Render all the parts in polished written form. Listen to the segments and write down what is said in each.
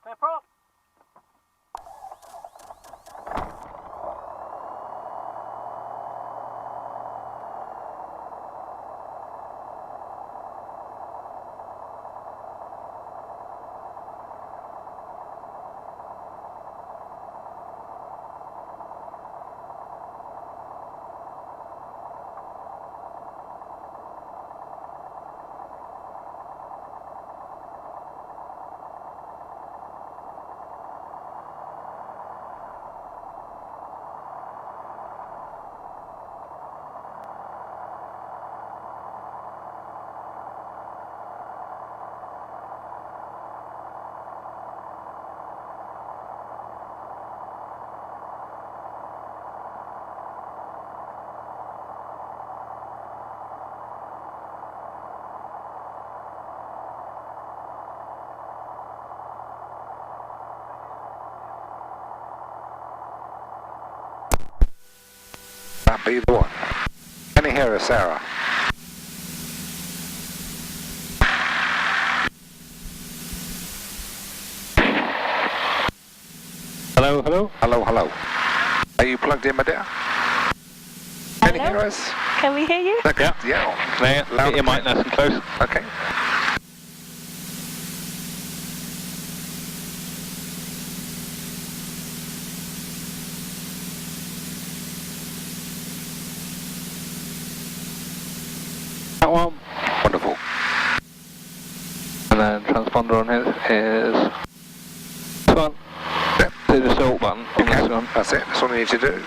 Clear prop. That be the one. Can you hear us, Sarah? Hello, hello? Hello, hello. Are you plugged in, my dear? Can you hear us? Can we hear you? Okay. Yeah. Yeah. There, Loud get your mic nice and close. Okay. That one. Wonderful. And then transponder on here is this one. Yeah. Do the salt button on this one. That's it. That's all you need to do.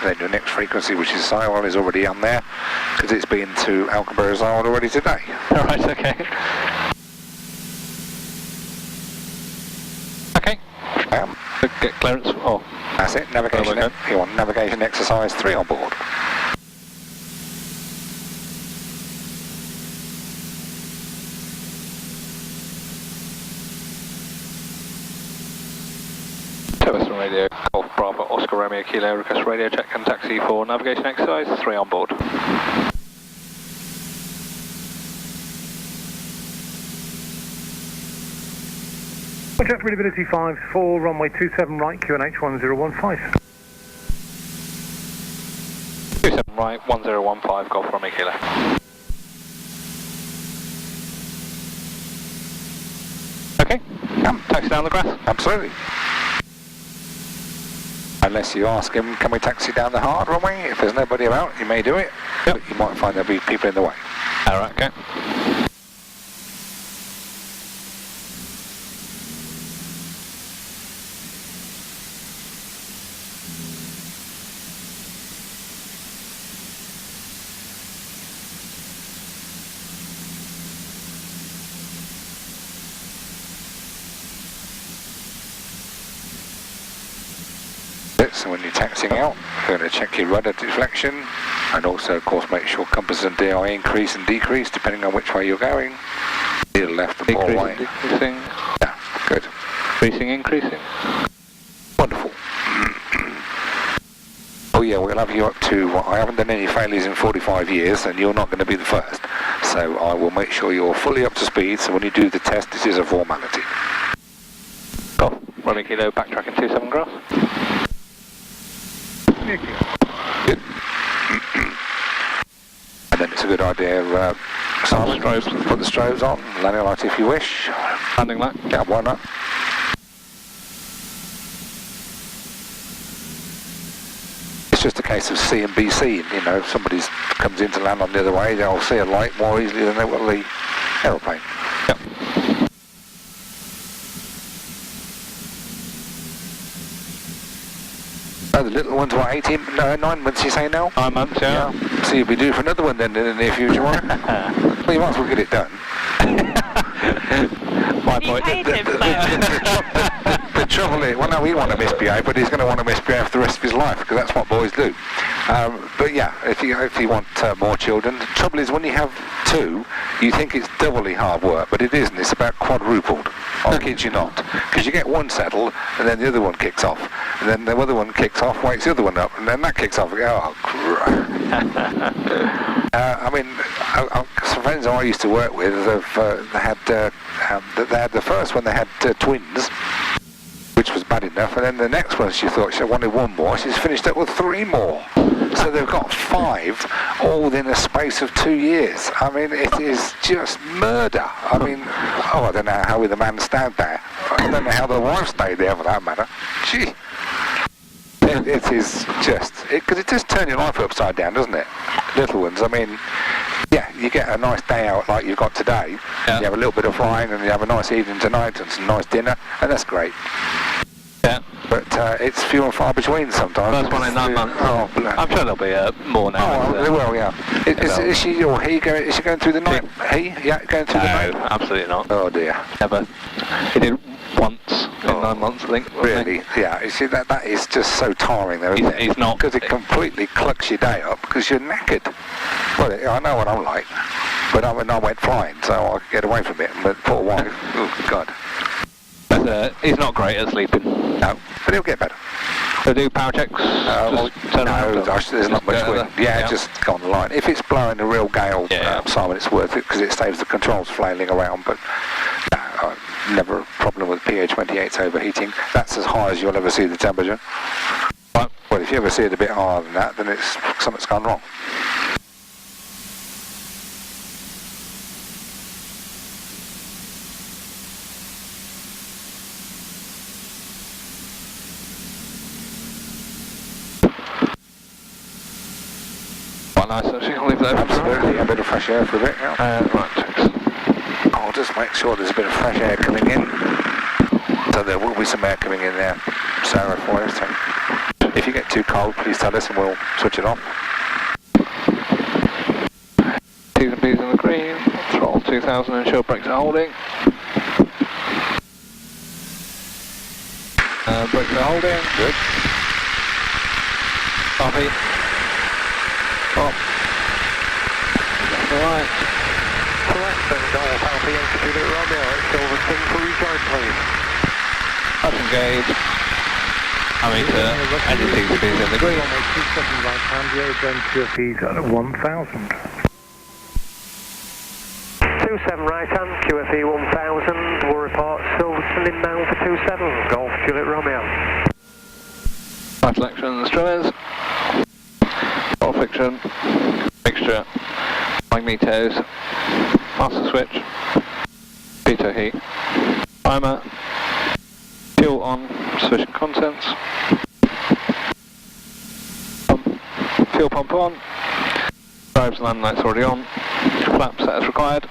Then your next frequency, which is Sywell, is already on there because it's been to Alconbury already today. Alright, okay. Okay. Get clearance. Oh. That's it. Navigation. Oh, okay. You want navigation exercise 3 on board. Turweston radio, Golf Bravo, Oscar Romeo Kilo, request radio check and taxi for navigation exercise, 3 on board. Contact readability 5 for runway 27 right, QNH 1015. 27 right, 1015, Golf Romeo Kilo. Okay, taxi down the grass. Absolutely. Unless you ask him, can we taxi down the hard runway? If there's nobody about, you may do it. Yep. But you might find there'll be people in the way. Alright, okay. So when you're taxiing out, you're going to check your rudder deflection and also, of course, make sure compass and DI increase and decrease depending on which way you're going. Either left and more right. Decreasing. Yeah, good. Increasing, increasing. Wonderful. Oh yeah, we'll have you up to, I haven't done any failures in 45 years and you're not going to be the first. So I will make sure you're fully up to speed so when you do the test, this is a formality. Golf Romeo Kilo, backtracking 27 grass. Good. And then it's a good idea, silent strobes, put the strobes on, landing light if you wish. Landing light. Yeah, why not? It's just a case of C and B seen, you know, if somebody comes in to land on the other way, they'll see a light more easily than they will the aeroplane. Yep. Oh, the little ones, what, 18, no, 9 months you say now? 9 months, yeah. So you'll be due for another one then in the near future, won't you? Well, you might as well get it done. My You point. paid him, The trouble is, well no, he won't misbehave, but he's going to want to misbehave for the rest of his life, because that's what boys do. But yeah, if you want more children, the trouble is when you have 2, you think it's doubly hard work, but it isn't, it's about quadrupled. I kid you not. Because you get one settled, and then the other one kicks off. And then the other one kicks off, wakes the other one up, and then that kicks off. Oh, crap. I mean, some friends I used to work with, they had the first one, they had twins, which was bad enough, and then the next one she thought she wanted one more, she's finished up with 3 more. So they've got 5, all within a space of 2 years. I mean, it is just murder. I mean, I don't know how the man stayed there. I don't know how the wife stayed there for that matter. Gee. It is just, because it does turn your life upside down, doesn't it? Little ones, I mean, yeah, you get a nice day out like you've got today, yeah. You have a little bit of flying and you have a nice evening tonight and some nice dinner, and that's great. Yeah. But it's few and far between sometimes. First one in 9 months. Oh, I'm sure there'll be more now. Oh, they will, yeah. Is she or he going? Is she going through the night? He? Yeah, going through the night? No, absolutely not. Oh dear. Never. He did once in 9 months, I think. Really? Yeah. You see, that is just so tiring, though, isn't it? He's not. Because it completely clucks your day up because you're knackered. Well, I know what I'm like, but I went flying, so I could get away from it. But poor wife, oh God. But, he's not great at sleeping. No, but he'll get better. They do power checks? No, there's not much wind. Yeah, just go on the line. If it's blowing a real gale, Simon, it's worth it because it saves the controls flailing around. But never a problem with PA-28's overheating. That's as high as you'll ever see the temperature. Right. Well, if you ever see it a bit higher than that, then it's something's gone wrong. Nice, actually. I'll leave that open. Absolutely, a bit of fresh air for a bit. Yeah. Right. I'll just make sure there's a bit of fresh air coming in. So there will be some air coming in there, Sarah, for you. So if you get too cold, please tell us and we'll switch it off. T's and B's in the green. Throttle 2000, ensure brakes are holding. Brakes are holding. Good. Copy. Up. Alright. Turweston, Golf Alpha Yankee Juliet Romeo at Silverstone for rejoin, please. That's engaged. And your T's and B's in the green. 27 right hand, you're going to QFEs at 1000. 27 right hand, QFE 1000, we'll report Silverstone inbound for 27, Golf Juliet Romeo. Right selection and the streamers. Bottle fiction, mixture, magnetos, master switch, pitot heat, primer, fuel on, sufficient contents, fuel pump on, drives and land lights already on, flap set as required,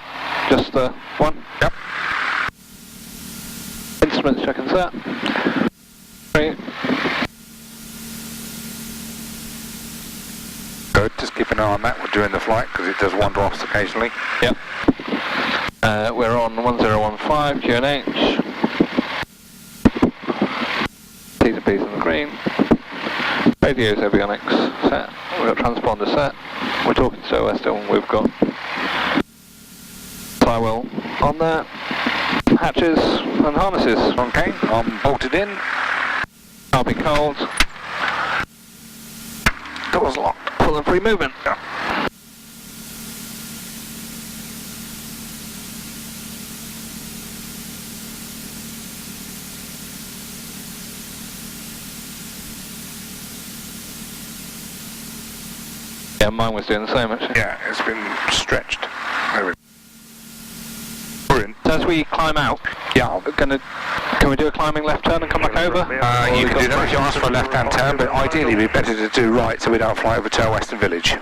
just one, yep. Instruments check and set, 3. Good, just keep an eye on that during the flight because it does wander off occasionally. Yep. We're on 1015 QNH. T's and B's in the green. Radio's avionics set. We've got transponder set. We're talking to Turweston. We've got Sywell on there. Hatches and harnesses. Okay, I'm bolted in. I'll be cold. Doors locked. Full and free movement. Yeah. Yeah, mine was doing the same actually. Yeah, it's been stretched. So as we climb out, can we do a climbing left turn and come back over? You can do that if you ask for a left-hand turn, but ideally it'd be better to do right so we don't fly over Turweston village.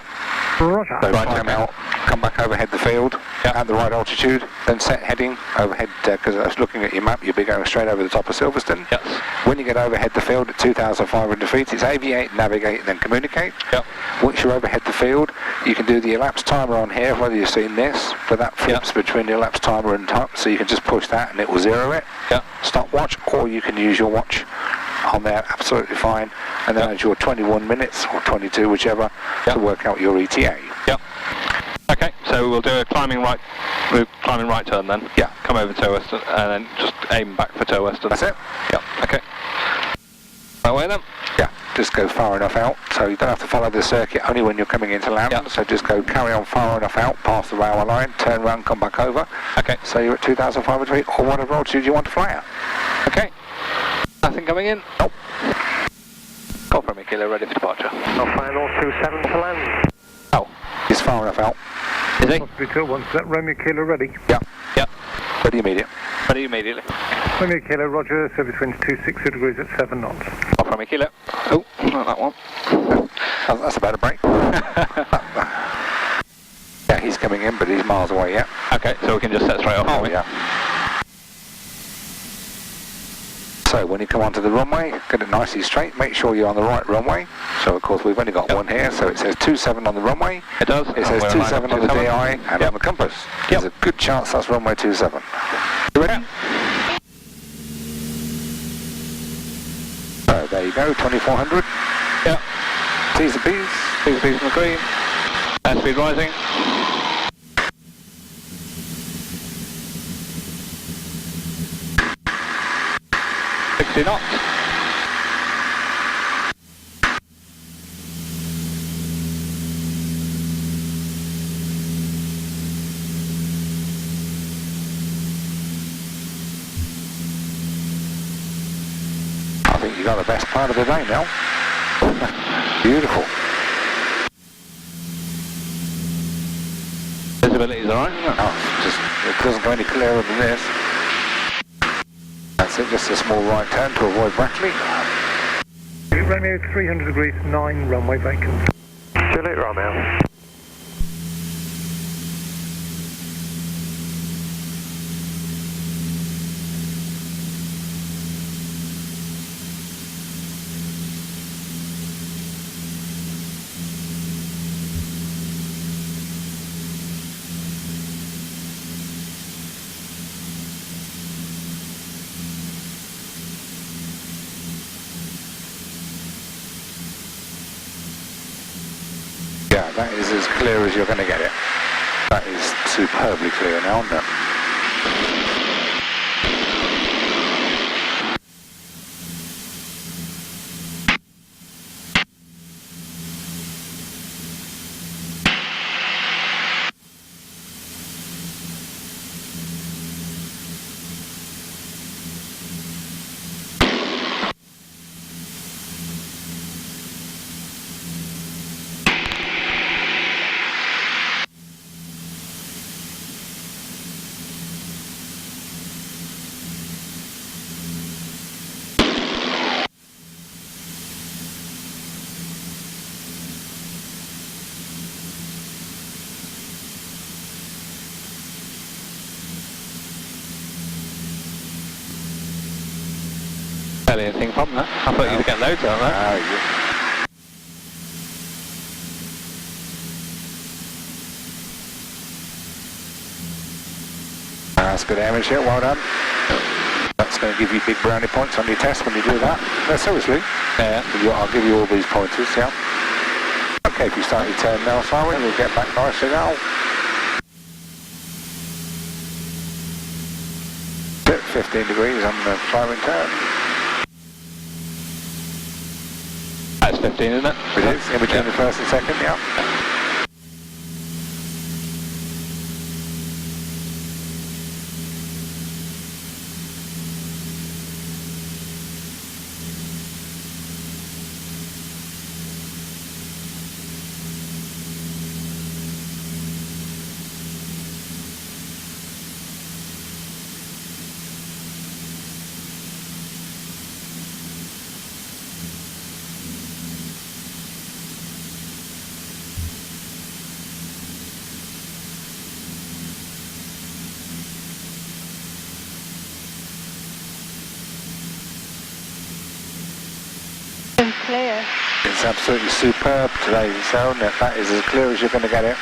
Roger. So climb out, come back overhead the field at the right altitude, then set heading overhead, because I was looking at your map, you'll be going straight over the top of Silverstone. Yes. When you get overhead the field at 2,500 feet, it's aviate, navigate, and then communicate. Yep. Once you're overhead the field, you can do the elapsed timer on here, whether you've seen this, but that flips between the elapsed timer and time, so you can just push that and it will zero it. Yep. Stopwatch, or you can use your watch on there, absolutely fine, and then add your 21 minutes or 22, whichever, to work out your ETA. Yep. Okay, so we'll do a climbing right turn then. Yeah. Come over Turweston and then just aim back for Turweston. That's it. Yep. Okay. That way then. Yeah. just go far enough out, so you don't have to follow the circuit only when you're coming into land. Yep. So just go carry on far enough out, past the railway line, turn around, come back over. Okay. So you're at 2,500 feet, or whatever altitude you want to fly at. Okay. Nothing coming in? Nope. Golf Romeo Kilo ready for departure. I'll final 27 to land. Oh. He's far enough out. Is he? Hospital 1 set, Romeo Kilo ready. Yeah. Yep. Ready immediate. Ready immediately. Romeo Kilo, roger, service wind 260 degrees at 7 knots. Golf Romeo Kilo. Oh, not that one. That's a better break. Yeah, he's coming in, but he's miles away, yeah. Okay, so we can just set straight off. Oh, yeah. So when you come onto the runway, get it nicely straight, make sure you're on the right runway. So of course we've only got one here, so it says 27 on the runway. It does. It says 27 on the DI and on the compass. There's a good chance that's runway 27. You ready? So there you go, 2400. Yeah. T's and P's. T's and P's on the green. Airspeed rising. Knots. I think you got the best part of the day now. Beautiful. Visibility's alright, isn't it? Oh, it doesn't go any clearer than this. That's it, just a small right turn to avoid Brackley. Romeo 300 degrees, 9 runway vacant. Juliet Romeo. Yeah, that is as clear as you're going to get it. That is superbly clear now, isn't it? Barely anything from that. I thought you'd get loads on that. That's good amateur, well done. That's going to give you big brownie points on your test when you do that. No, seriously. Yeah. I'll give you all these pointers, yeah. Okay, if you start your turn now, Sywell, you'll get back nicely now. 15 degrees on the firing turn. That's 15, isn't it? It is, in between the first and second, yeah. Clear. It's absolutely superb today, so that is as clear as you're going to get it.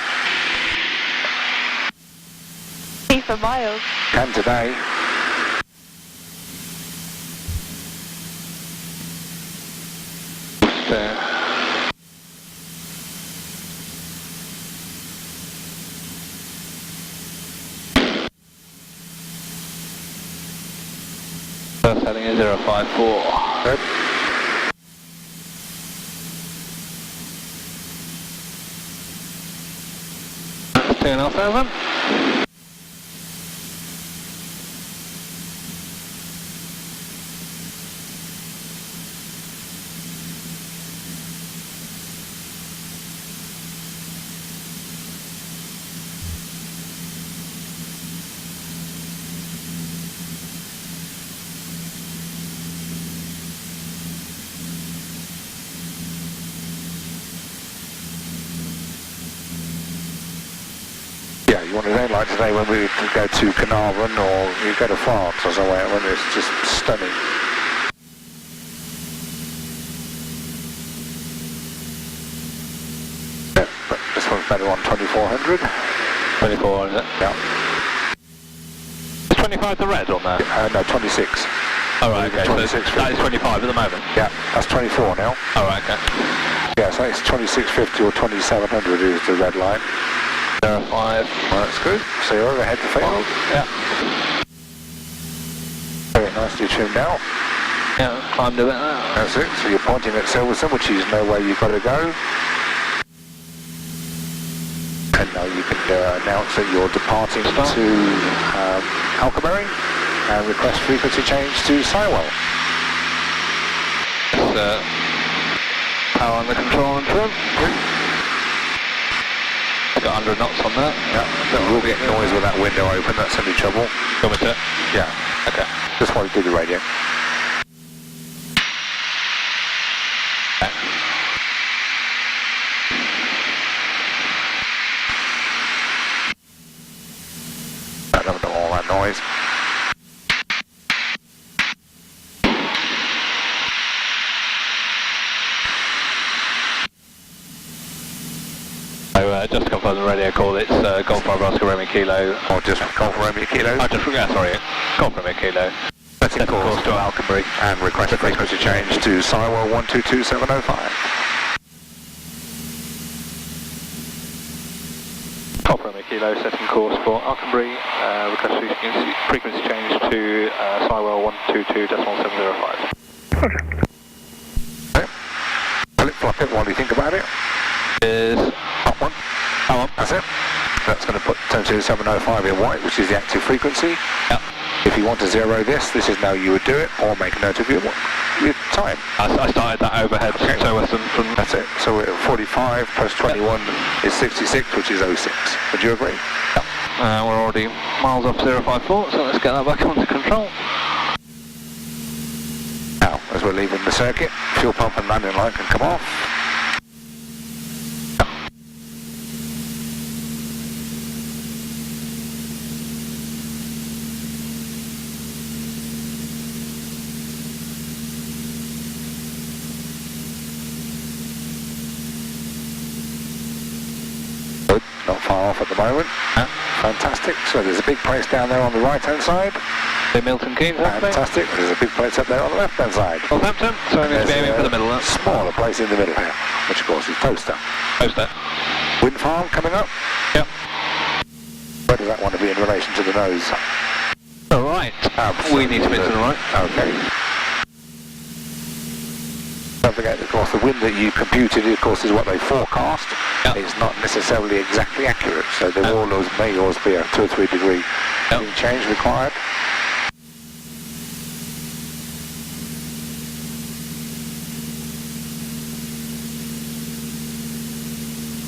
See for miles. And today. First heading is 054. Good. 2,500. Yeah, you want a day like today when we go to Carnarvon or you go to France or somewhere when it's just stunning. Yeah, but this one's better on 2400. 2400. Yeah. Is 25 the red on there? No, 26. Alright, okay, so 26, that is 25 at the moment? Yeah, that's 24 now. Alright, okay. Yeah, so it's 2650 or 2700 is the red line. 05. Well, that's good. So you're overhead the field. Yeah. Very nicely trimmed out. Yeah, climbed a bit now. That's it. So you're pointing at Sywell, which you know where you've got to go. And now you can announce that you're departing to Alconbury and request frequency change to Sywell. Just, power on the control and trim. Got 100 knots on that. Yeah, there will get noise with that window open, that's any trouble. Go with it? Yeah. Okay. Just want to do the radio. Okay. I don't know all that noise. So just to confirm the radio call, it's Golf Bravo Oscar Romeo Kilo. Or just Golf Romeo Kilo. I just forgot, sorry, Golf Romeo Kilo. Setting course to Alconbury and request a frequency change to Sywell 122705. Golf Romeo Kilo, setting course for Alconbury, request frequency change to Sywell 122.705. Roger. Okay. Flip flop it while you think about it. Is Up one. how on? That's it. That's going to put 705 in white, which is the active frequency. Yep. If you want to zero this is how you would do it, or make a note of your time. I started that overhead Turweston from... That's it. So we're at 45 plus 21 is 66, which is 06. Would you agree? Yep. We're already miles off 054, so let's get that back onto control. Now, as we're leaving the circuit, fuel pump and landing line can come off. Good, not far off at the moment. Fantastic. So there's a big place down there on the right hand side. The Milton Keynes, hopefully. Fantastic. There's a big place up there on the left hand side. Southampton, so I'm going to be aiming for the middle. Smaller place in the middle here, which of course is Poster. Poster. Wind farm coming up. Yep. Where does that want to be in relation to the nose? All right. We need to be to the right. Okay. Don't forget, of course, the wind that you computed, of course, is what they forecast. Yep. It's not necessarily exactly accurate, so there may always be a 2 or 3 degree change required.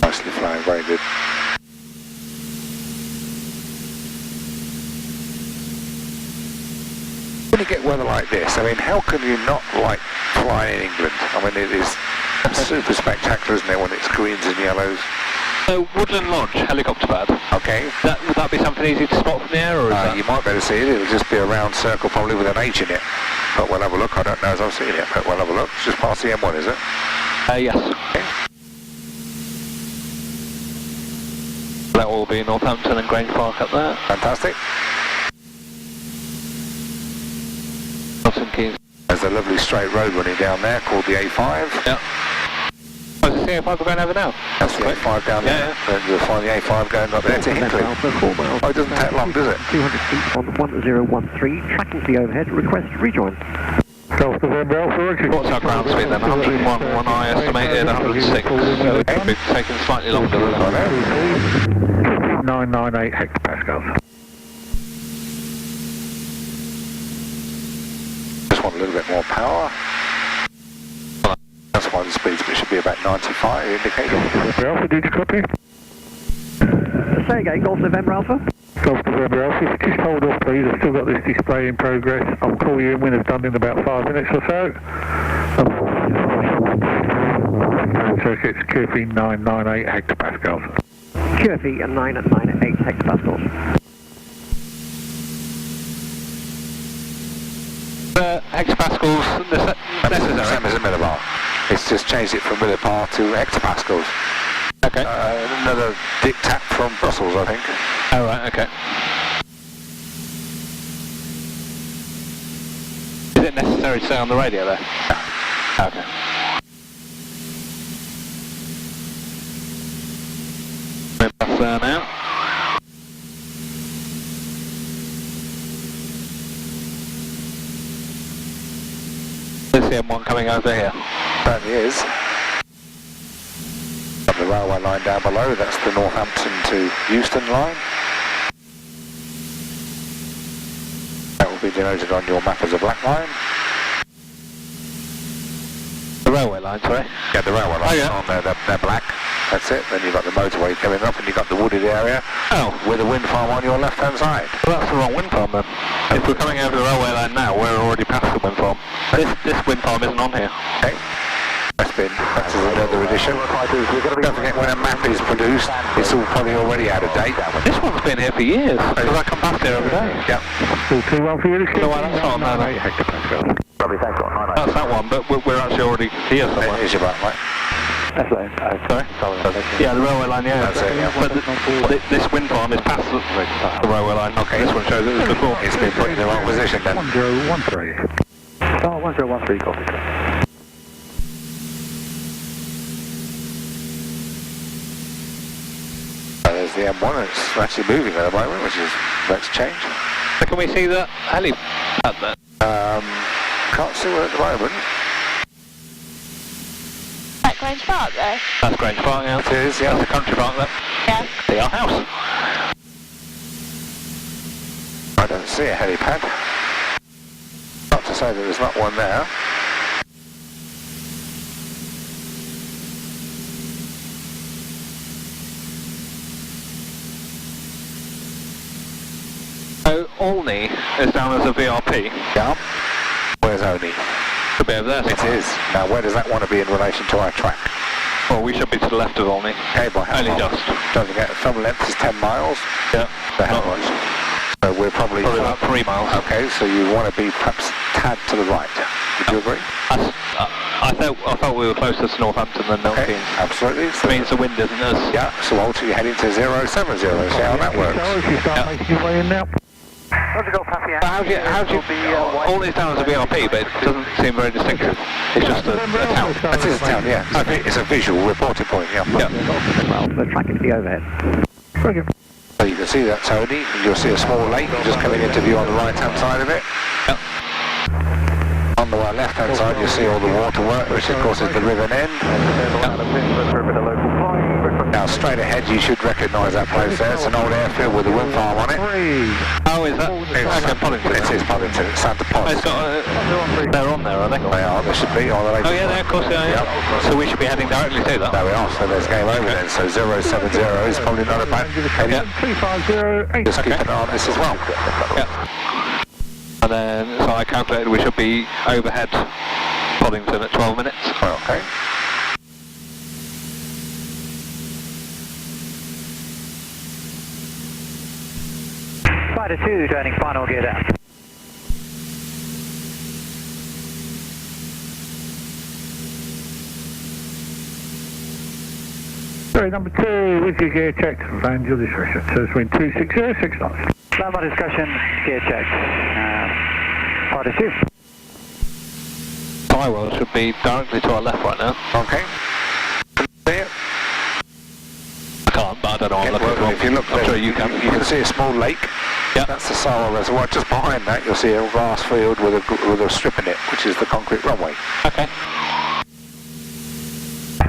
Nicely flying, very good. When you get weather like this, I mean, how can you not like flying in England? I mean, it is super spectacular, isn't it, when it's greens and yellows? So, Woodland Lodge, helicopter pad. Okay. Would that be something easy to spot from the air, or is that... You might be able to see it. It'll just be a round circle, probably with an H in it. But we'll have a look. I don't know as I've seen it, but we'll have a look. It's just past the M1, is it? Yes. Okay. That will be Northampton and Grange Park up there. Fantastic. Milton Keynes. There's a lovely straight road running down there called the A5. Yeah. Oh, is the A5 we're going over now? That's the A5 down there. Yeah. And you'll find the A5 going up there to Hinkley. Oh, it doesn't take long, does it? 200 feet on 1013, tracking to the overhead, request rejoin. Golf November Alpha, Richard. What's our ground speed then? 101, one I estimated 106. So it could be taking slightly longer than that. 9 998 hectopascals. Just want a little bit more power. That's why the speeds, but it should be about 95 indicated. Alpha, did you copy? Say again, Golf November Alpha. Golf November Alpha, if you just hold off please, I've still got this display in progress. I'll call you in when it's done in about 5 minutes or so. Circuits QFE 998 hectopascals. QFE 998 hectopascals. Hectopascals necessary. Same as a millibar. It's just changed it from millibar to hectopascals. Okay. Another diktat from Brussels, I think. Oh, right, okay. Is it necessary to stay on the radio there? Yeah. Okay. That's there now. There's the M1 coming over here. Certainly is. Got the railway line down below, that's the Northampton to Euston line. That will be denoted on your map as a black line. The railway line, sorry? Yeah, the railway lines yeah. on there, they're black. That's it. Then you've got the motorway coming up and you've got the wooded area with a wind farm on your left-hand side. Well, that's the wrong wind farm then. If we're coming over the railway line now, we're already past the wind farm. This wind farm isn't on here. Okay. That's another edition. Don't forget when a map is produced, it's all probably already out of date. This one's been here for years, because I come past here every day. Yeah. All 2-1 for you, this No, that's not on there. 998 hectopascals. That's that one, but we're actually already here somewhere. It is your black line. Sorry? Yeah, the railway line, yeah. That's it, yeah. But this wind farm is past the railway line. Okay. This one shows it was before. It's been put in the wrong position then. 1013. 1013, copy. There's the M1, it's actually moving at the moment, which is, let's change. So can we see the helipad there? Can't see one at the moment. That Grange Park there? That's Grange Park, yeah. It is, yeah. That's the country park there. Yeah. See our house. I don't see a helipad. Not to say that there's not one there. So Olney is down as a VRP. Yeah. Where's Oni? Could be over there. It is. Now where does that want to be in relation to our track? Well, we should be to the left of Olney. Okay, by how Only long? just. Don't forget, thumb length is 10 miles. Yeah. So how much? So we're probably About 3 miles. Okay, so you want to be perhaps tad to the right. Would you agree? I thought we were closer to Northampton than Milton Okay, Keynes. absolutely. So It means the wind isn't as... yeah, so Walter, you're heading to 070. See how that works. So if you start making your way in now. How do you Olney's down as a VRP, but it doesn't seem very distinctive. It's just a town. That is a town, yeah. It's a visual reporting point, yeah. Well, the track into the overhead. Very good. So you can see that Tony, and you'll see a small lake just coming into view on the right-hand side of it. Yep. On the left-hand side, you'll see all the waterwork, which of course is the River Nen. Now straight ahead, you should recognise that place there. It's an old airfield with a wind farm on it. Oh, is that? Okay, Pollington. It is Pollington. It's Santa Pons. It's got they're on there, are they? They are. They should be. Oh yeah, they, of course they are. Yeah. Yep. So we should be heading directly to that. There we are. So there's game over then. So 070 is probably not a bad heading. 3508. Just keep an eye on this as well. Yeah. And then, so I calculated we should be overhead Pollington at 12 minutes. Okay. Spider 2, turning final gear down. Sorry, number 2, with your gear checked. Land your discretion. So it's been 260, 6 knots. Land by discretion, gear checked. Spider 2. Sywell should be directly to our left right now. Okay. See it? I can't, but I don't know. I'm looking Well, if you look I'm there, sure you can. You can see a small lake. Yeah. That's the Sywell Reservoir. Just behind that, you'll see a grass field with a strip in it, which is the concrete runway. Okay.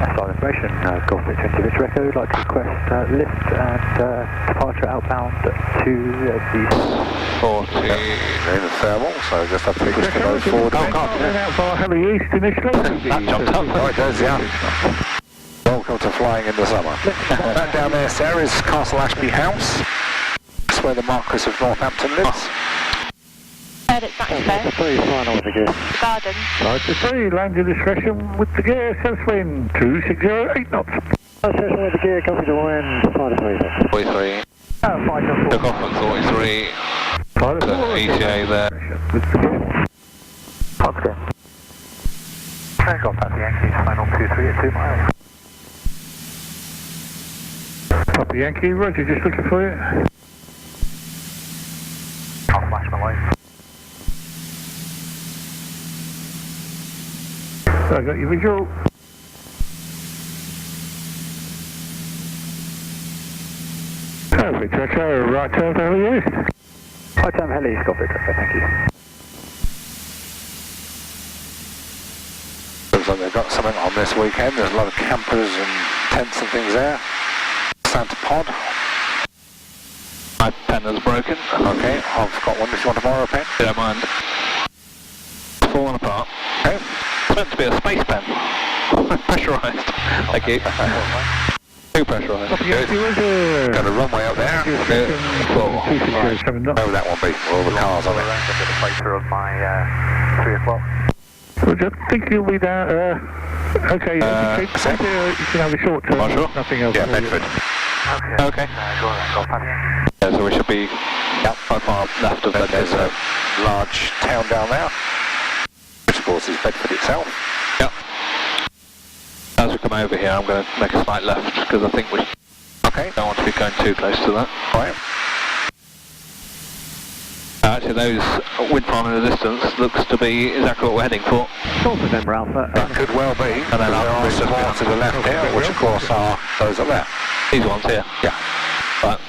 SR information, Golf 20 Victor Echo, would like to request lift and departure outbound to the 40. In the thermal, so just have to push the nose forward. Oh, God. Out by Heli East initially. That jumped up. Oh, it does, yeah. Welcome to flying in the summer. That down there, Sarah, is Castle Ashby House. That's where the Marquis of Northampton lives. Heard it's back to Garden. Right to see, landing discretion with the gear, southwind 260, 8 knots. Association with the gear, copy to wind, 43. 5 Took off at 43. Pilot So ETA there. with the gear. Oscar. Golf Papa Yankee, final 23 at 2 miles. Papa Yankee, Roger, just looking for you. I'll flash my light. I got your visual. Perfect, Echo, right turn to Heli East. Right time, Heli East, Golf Victor Echo, thank you. Looks like they've got something on this weekend. There's a lot of campers and tents and things there. Santa Pod. My pen is broken. Okay, I've got one if you want to borrow a pen. Don't mind. Falling apart. Okay. It's meant to be a space pen. Pressurised. Thank you. Too pressurised. Good. Got a runway up there. Good. Cool. Right. 7 knots. Oh, that one be. All the cars on it. I've got the placer of my 3 o'clock. Roger, I think you'll be down, okay, you can have a short term, Sure. nothing else. Yeah, Bedford. Okay. Go on, Golf Papa Yankee. Yeah, so we should be quite far left of Then Bedford. there's a large town down there, which of course is Bedford itself. Yeah. As we come over here, I'm going to make a slight left because I think we Okay. don't want to be going too close to that. Right. Actually, those wind farm in the distance looks to be exactly what we're heading for. Golf November Alpha. That could well be. And then there are some more to the left here, which of course are those up there. These ones here. Yeah. But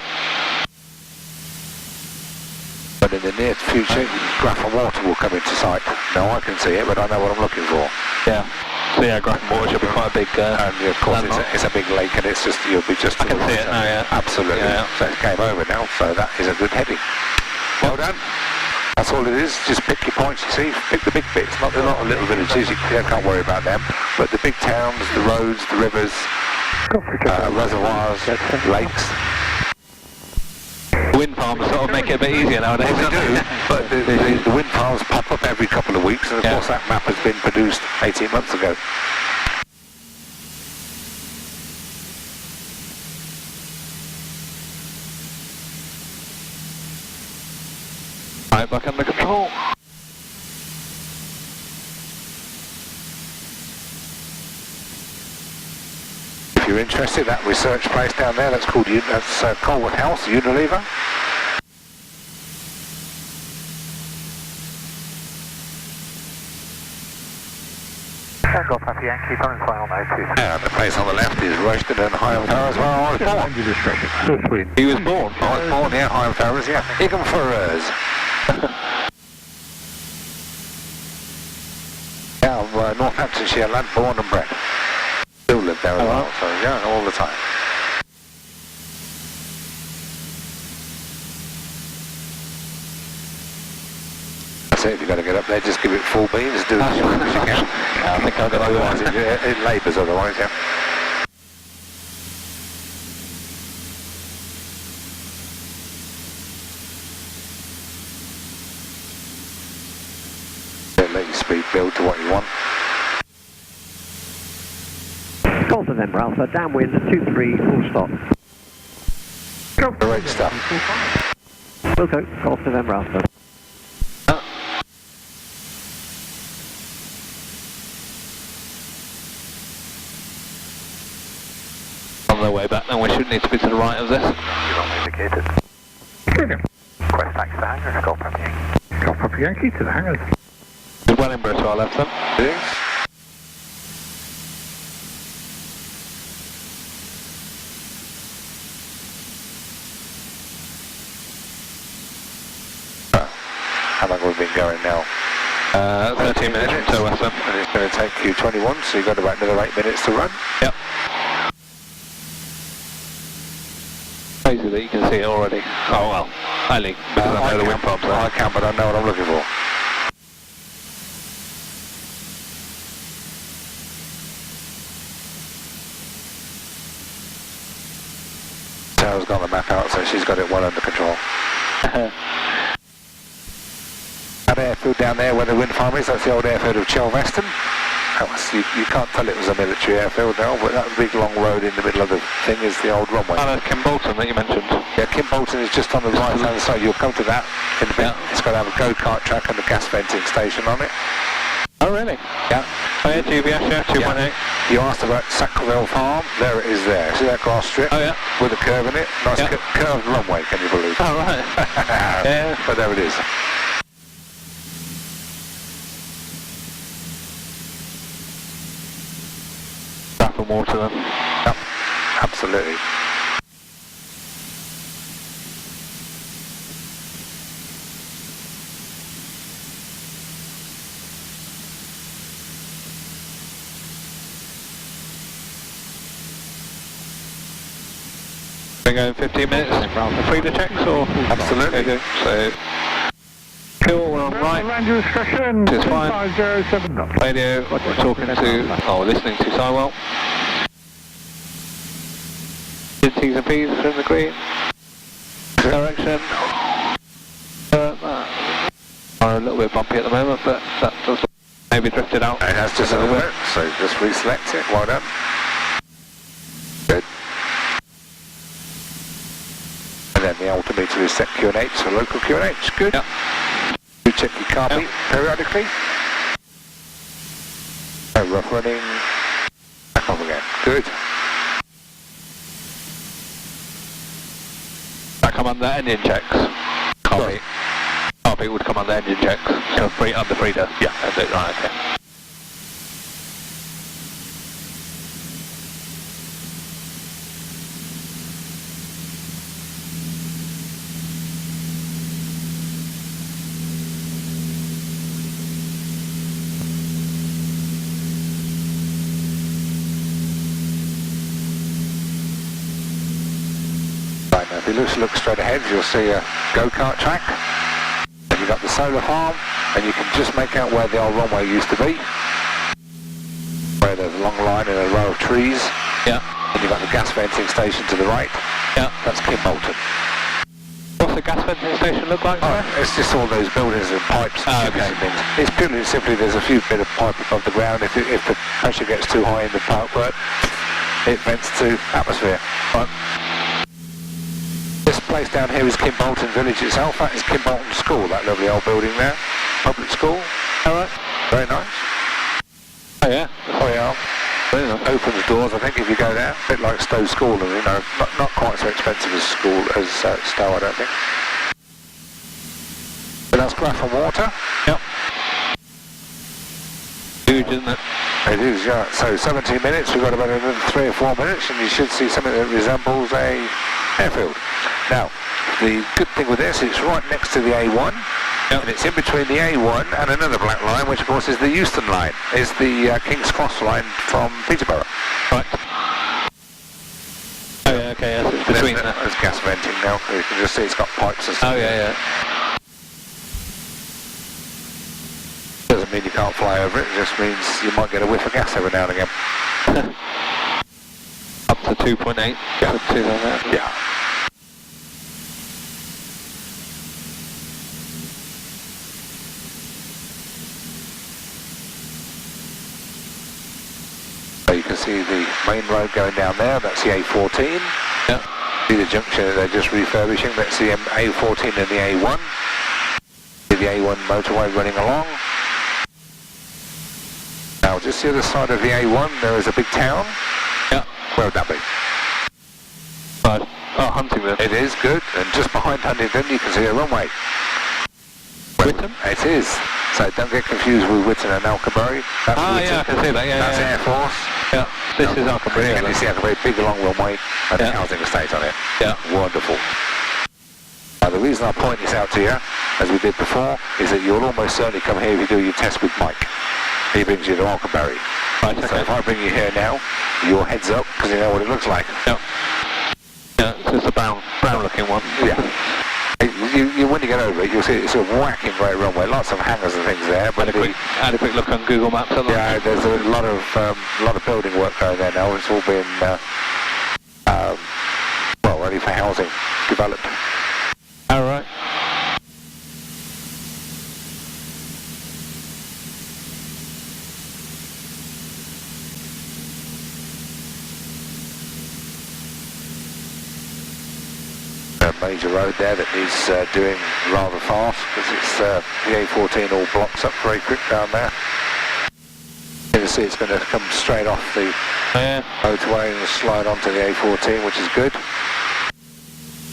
But in the near future, Graph and Water will come into sight. Now I can see it, but I know what I'm looking for. yeah. So yeah, Grafton Water should be quite a big. And of course, landmark. it's a big lake, and it's just you'll be just. I can see it now, yeah. Absolutely. Yeah. So it came over now, so that is a good heading. Well done. That's all it is. Just pick your points. You see, pick the big bits. Not the lot of little villages. You can't worry about them. But the big towns, the roads, the rivers, reservoirs, lakes. Wind farms sort of make it a bit easier nowadays. They do, but the wind farms pop up every couple of weeks, and of Yeah. course that map has been produced 18 months ago. Right, back under control. If you're interested, that research place down there, that's called Colwood House, Unilever. Golf Papa Yankee, current final 92. And the place on the left is Royston and Higham Towers, where I was born. Under discretion, southwind. He was born. I was born, yeah, Higham Towers, yeah. Higham Ferrers. Yeah, I'm Northamptonshire lad, born and bred. Still live there as well, so yeah, all the time. That's it, if you've got to get up there, just give it full beans, do as much as you can. I think I've got Otherwise, it labours otherwise, yeah. Let your speed build to what you want. Golf November Alpha, downwind 23, full stop. Great stuff. Wilco, Golf November Alpha. on the way back. Then we should need to be to the right of this. You're on indicated. Brilliant. Request taxi to hangar, Golf Papa Yankee. Golf Papa Yankee to the hangars. There's Wellingborough to our left then. Yes. How long have we been going now? 13 minutes from Turweston. And it's going to take you 21, so you've got about another 8 minutes to run. Yep. Basically, you can see it already. Oh well, only because I know the wind farms. I can, but I know what I'm looking for. Sarah's got the map out, so she's got it well under control. That airfield down there where the wind farm is, that's the old airfield of Turweston. You can't tell it was a military airfield now, but that big long road in the middle of the thing is the old runway. Oh, that's Kimbolton that you mentioned. Yeah, Kimbolton is just on the right hand side. You'll come to that in a bit. It's got to have a go-kart track and a gas venting station on it. Oh really? Yeah. Oh yeah, GBS, yeah, 2.8. You asked about Sywell Farm. There it is there. See that grass strip? Oh yeah. With a curve in it? Nice curved runway, can you believe? Oh right. Yeah. But there it is. Baffle water then. Yep, absolutely. We go in 15 minutes for feeder checks or? Absolutely. Okay, so, cool, we're on right. Ranger discretion, It's fine. 507 knots. Radio, we're talking to, we're listening to Sywell. T's and P's are in the green. Direction. Are a little bit bumpy at the moment, but that does maybe drifted out. It has just a little bit, so just reselect it. Well done. Good. And then the altimeter is set QNH, so local QNH. Good. Yep. You check your car beat periodically. No rough running. Back off again. Good. That come under engine checks. Copy. Copy would come under engine checks. So under feeder. Yeah. That's it. Right. Okay. Right, now if you look straight ahead, you'll see a go-kart track. And you've got the solar farm, and you can just make out where the old runway used to be. Where there's a long line and a row of trees. Yeah. And you've got the gas venting station to the right. Yeah. That's Kimbolton. What's the gas venting station look like, sir? It's just all those buildings and pipes and tubes and things. It's purely simply there's a few bit of pipe above the ground. If the pressure gets too high in the pipework, it vents to atmosphere. Right. This place down here is Kimbolton Village itself. That is Kimbolton School, that lovely old building there. Public school. Alright. Very nice. Oh yeah. Oh yeah. Opens doors, I think, if you go there. A bit like Stowe School, and you know, not quite so expensive as school as Stowe, I don't think. But that's Graff and Water. Yep. Huge, isn't it? It is, yeah. So 17 minutes, we've got about another 3 or 4 minutes, and you should see something that resembles a airfield. Now, the good thing with this, it's right next to the A1, and it's in between the A1 and another black line, which of course is the Euston line. It's the King's Cross line from Peterborough. Right. Oh yeah, okay, yes, it's between that. There's gas venting now, you can just see it's got pipes and stuff. Oh yeah, yeah. Doesn't mean you can't fly over it, it just means you might get a whiff of gas every now and again. Up to 2.8. Yeah. Yeah. So you can see the main road going down there, that's the A14. Yeah. See the junction that they're just refurbishing, that's the A14 and the A1. See the A1 motorway running along. Now just the other side of the A1 there is a big town. Yeah. Where would that be? Right. Oh, Huntingdon. It is, good. And just behind Huntingdon you can see a runway. Whitton? It is. So don't get confused with Whitton and Alconbury. That's Whitton. Yeah, I can see that, yeah. That's Air Force. Yeah. This is Aclonbury. And you see Aclonbury, big long runway and a housing estate on it. Yeah. Wonderful. Now the reason I point this out to you, as we did before, is that you'll almost certainly come here if you do your test with Mike. He brings you to Alconbury. Right, okay. So if I bring you here now, your head's up because you know what it looks like. Yeah. Yeah, it's just a brown one. Yeah. When you get over it, you'll see it's a whacking great runway. Lots of hangars and things there. But had a quick look on Google Maps. Yeah, there's a lot of building work going there now. It's all been ready for housing developed. All right. Major road there that needs doing rather fast because it's the A14 all blocks up very quick down there. You can see it's going to come straight off the motorway and slide onto the A14, which is good.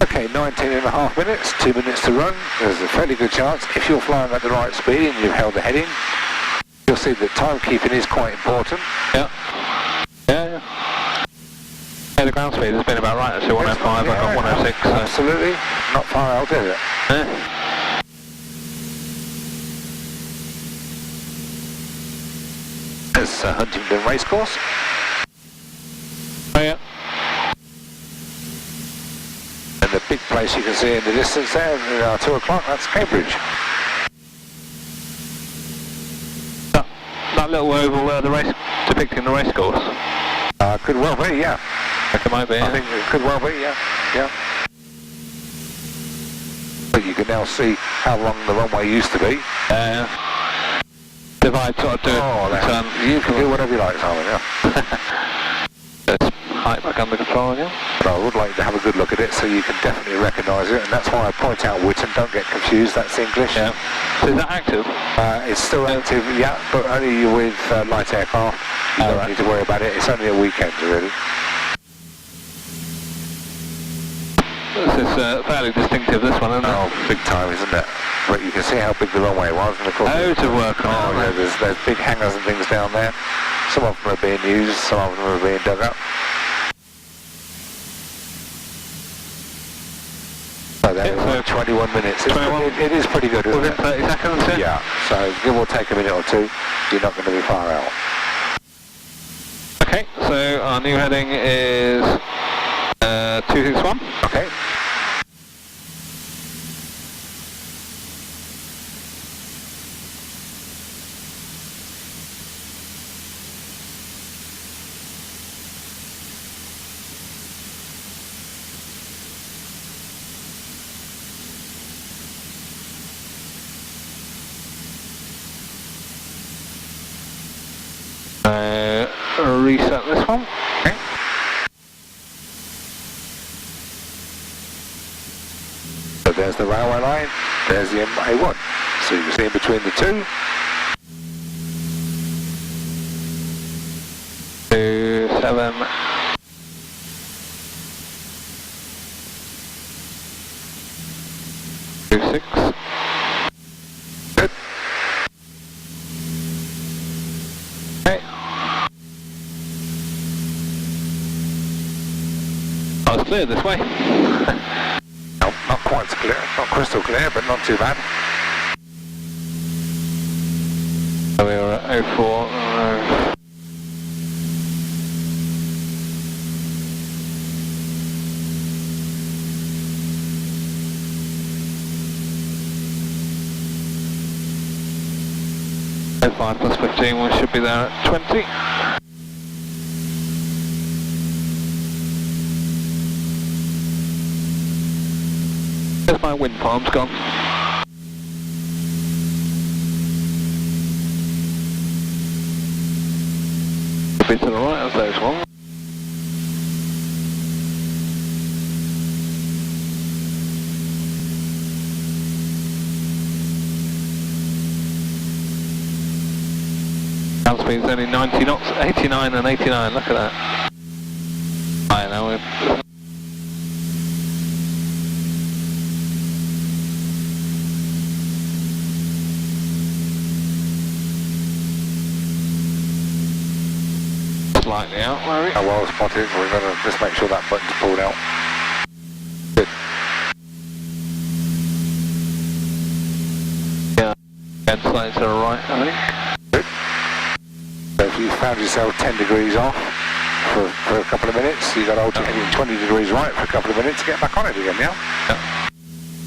Okay, 19.5 minutes, 2 minutes to run. There's a fairly good chance if you're flying at the right speed and you've held the heading, you'll see that timekeeping is quite important. Yeah. Yeah, the ground speed has been about right, actually, 105, I got 106. So. Absolutely, not far out, is it? Yeah. There's Huntingdon Racecourse. Oh, yeah. And the big place you can see in the distance there, 2 o'clock, that's Cambridge. That little oval there, the race, depicting the racecourse. Could well be, yeah. I think it might be, I think it could well be, yeah. But you can now see how long the runway used to be. If I sort of do it, you can do whatever you like, Simon, yeah. Just height back under control again. But I would like to have a good look at it so you can definitely recognise it, and that's why I point out Whitton, don't get confused, that's English. Yeah. So is that active? It's still active, yeah, but only with light aircraft. You don't need to worry about it, it's only a weekend, really. This is fairly distinctive, this one, isn't it? Oh, big time, isn't it? But you can see how big the runway was, and of course... Loads of work on it. Yeah, there's big hangars and things down there. Some of them are being used, some of them are being dug up. So there, 21 minutes. 21. It is pretty good, isn't Within it? 30 seconds, yeah? Yeah, so give or take a minute or two, you're not going to be far out. Okay, so our new heading is 261. Okay. Reset this one. Okay. So there's the railway line, there's the A1. So you can see in between the two. 27. Good. Okay. Oh, it's clear this way. No, not quite clear, not crystal clear, but not too bad. So we were at 04. +5 plus 15, we should be there at 20. There's my wind farm's gone. A bit to the right of those ones. Ground speed's only 90 knots, 89 and 89, look at that. I know, we're... Slightly out, Larry. Oh, well spotted, we're going to just make sure that button's pulled out. Good. Yeah, and slightly to the right, I think. Good. So if you found yourself 10 degrees off, for a couple of minutes. You've got to hold your heading 20 degrees right for a couple of minutes to get back on it again, yeah?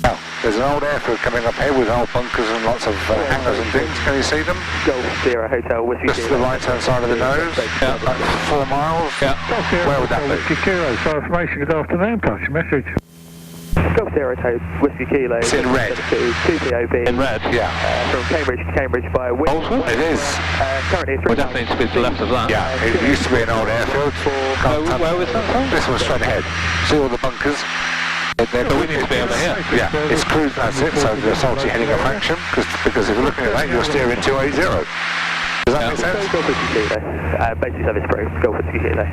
Now, there's an old airfield coming up here with old bunkers and lots of hangars and things. Can you see them? Golf Sierra Hotel, Whiskey Just to the right-hand side of the nose, about 4 miles. Where would that be? Kilo, so information, good afternoon, pass your message. Golf Sierra Hotel, Whiskey Kilo. It's in red. 2 POB. In red? Yeah. From Cambridge to Cambridge by wind. It is. Currently We definitely need to be to the left of that. Yeah, it used to be an old airfield. Where was that from? This one's straight ahead. See all the bunkers? But we need to be over here. Yeah, it's cruise, that's it, so the salty heading a fraction, because if you're looking at that, you're steering 280. Does that make sense? Golf Whiskey Kilo. Basic service break, Golf Whiskey Kilo.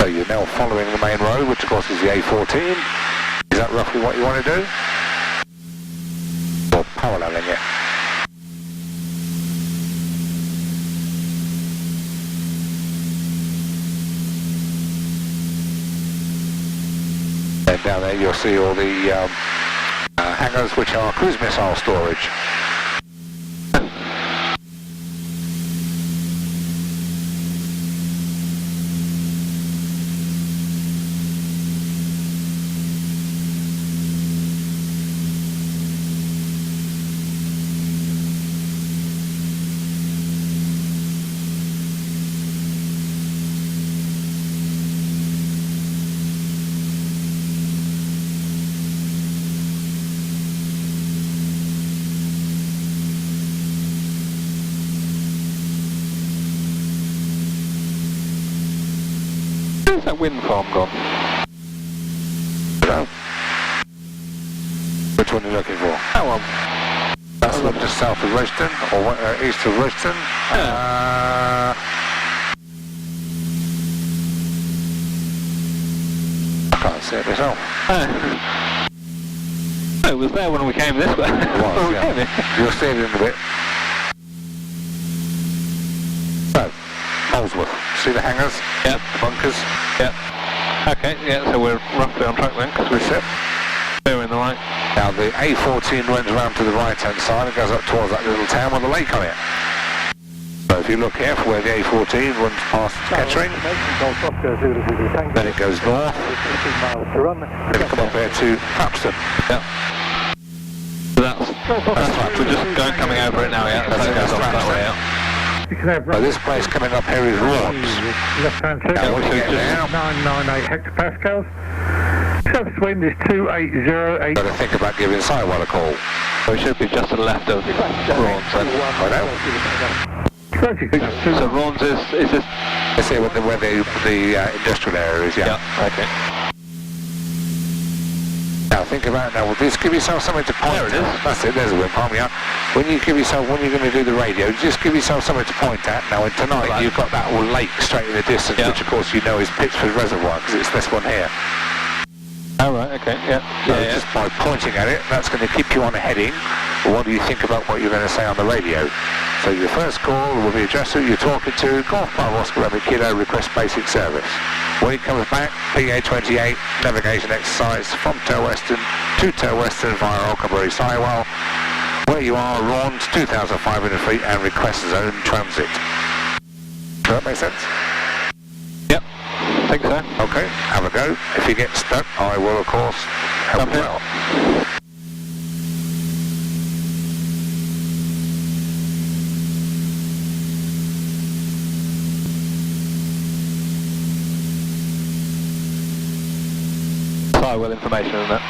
So you're now following the main road, which of course is the A14. Is that roughly what you want to do? Or paralleling it? And down there you'll see all the hangars which are cruise missile storage. Where's that wind farm gone? No. Which one are you looking for? That one. That's not just south of Royston, or east of Royston. I can't see it myself. It was there when we came this way. It was, yeah. You'll see it in a bit. So, Molesworth. See the hangars? Yeah. The bunkers? Yeah. Okay, yeah, so we're roughly on track then, because we're in the right. Now the A14 runs around to the right-hand side and goes up towards that little town with a lake on it. So if you look here for where the A14 runs past Kettering, then it goes north, then it comes up here to Turweston. Yeah. So that's right, we're just coming over it now, yeah? That's So it goes off that way, right. yeah. You can have So this place coming up here is Rawns. left-hand side, Now what do you get now? 998 hectopascals. Surface wind is 280. Got to think about giving Sywell a call. So it should be just to the left of Rawns then. I know. So Rawns is this? Let's see where the industrial area is, yeah. Yeah, okay. Now think about it now, well, just give yourself something to point There it at. is. That's it, there's a wind farm, yeah. When you're going to do the radio, just give yourself something to point at. Now, and tonight Right. you've got that old lake straight in the distance, Yeah. which of course you know is Pittsford Reservoir, because it's this one here. Oh, right, okay, yeah. So Yeah, just by pointing at it, that's going to keep you on a heading. What do you think about what you're going to say on the radio? So your first call will be addressed to you're talking to Golf Bravo Oscar Romeo Kilo, request basic service. When he comes back, PA28, navigation exercise from Turweston to Turweston via Alconbury, Sywell. Where you are, Rawns, 2,500 feet, and request zone transit. Does that make sense? Yep, I think so. Okay, have a go. If you get stuck, I will, of course, help you out. Sywell information on that.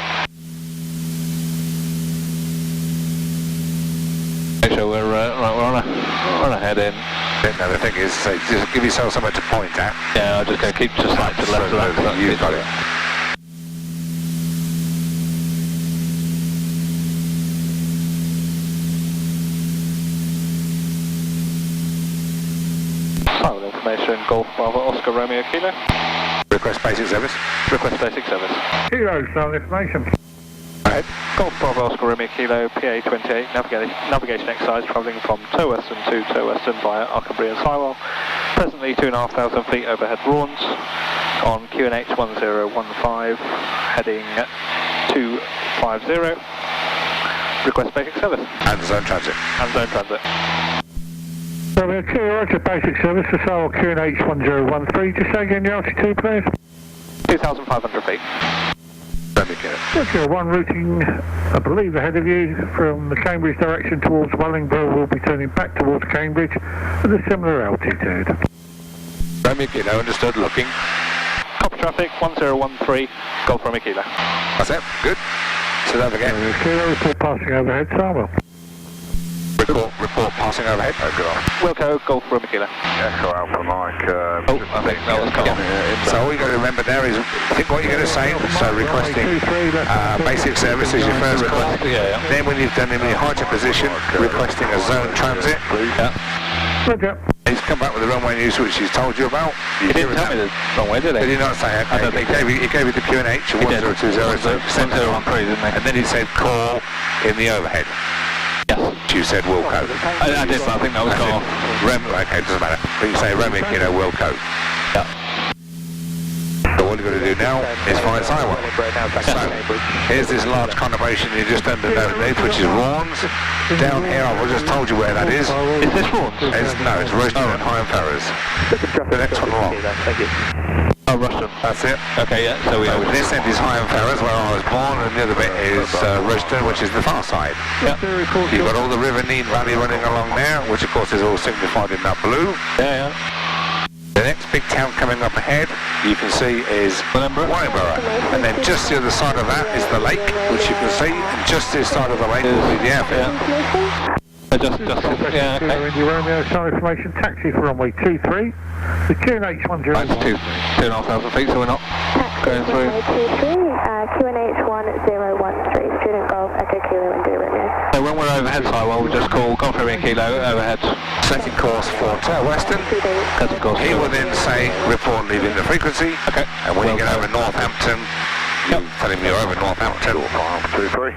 Make sure we're on a head in. Now the thing is, just give yourself something to point at. Yeah, I'm just going to keep just like to the left of that. You've got it. Sywell information, Golf Bravo Oscar Romeo Kilo. Request basic service. Request basic service. Kilo, so information. Go ahead. Golf Bravo Oscar Romeo Kilo, PA28, navigation exercise travelling from Turweston to Turweston via Aclonbury and Sywell. Presently 2,500 feet overhead Rawns on QNH 1015, heading 250. Request basic service. And zone transit. And zone transit. So Romeo Kilo, Roger, basic service for Sywell QNH 1013. Just say again your altitude, please. 2,500 feet. Roger, one routing, I believe, ahead of you from the Cambridge direction towards Wellingborough. Will be turning back towards Cambridge at a similar altitude. Romeo Kilo, understood, looking. Copy traffic, 1013, Golf Romeo Kilo. That's it, good. So that again. Romeo Kilo, report passing overhead, Sywell. Report passing overhead. Wilco, Golf Romeo Kilo. Echo Alpha Mike. I think that was cut off. So all you got to remember there is, think what you're going to say. So requesting basic service is your first call. Yeah. Then when you've done him in your height position, requesting a zone transit. Yeah. Roger. He's come back with the runway news which he's told you about. He didn't tell me the runway, did he? Did he not say it? I don't think he gave you the QNH 1020, so 1013, didn't he? and then he said call in the overhead. Yes. You said Wilco. I did, but I think that was cut off. Okay, doesn't matter. But you say Romeo Kilo Wilco. Yeah. So all you've got to do now is find Sywell. So here's this large conurbation you just underneath, which is Raunds. Down here, I've just told you where that is. Is this Raunds? No, it's Royston and High and Ferrers. The next one along. Oh, Rushton. That's it. Okay, yeah, so we So this end is High and Ferrers, where I was born, and the other bit is Royston, which is the far side. Yeah. You've got all the River Nene Valley running along there, which of course is all signified in that blue. Yeah. The next big town coming up ahead, you can see, is Wellingborough. And then just the other side of that is the lake, which you can see, and just this side of the lake will be the airfield. Yeah, okay. Romeo, some information, taxi for runway 23. The QNH 1013. That's 2,500 feet, so we're not going through. 23, QNH 1013, student Golf, Echo Kilo, and Romeo. So when we're overhead, Sywell, we'll just call Golf Romeo Kilo overhead. Setting course for Turweston. Setting course. He will then say, report leaving the frequency. Okay. And when you get over Northampton, you tell him you're over Northampton. 23.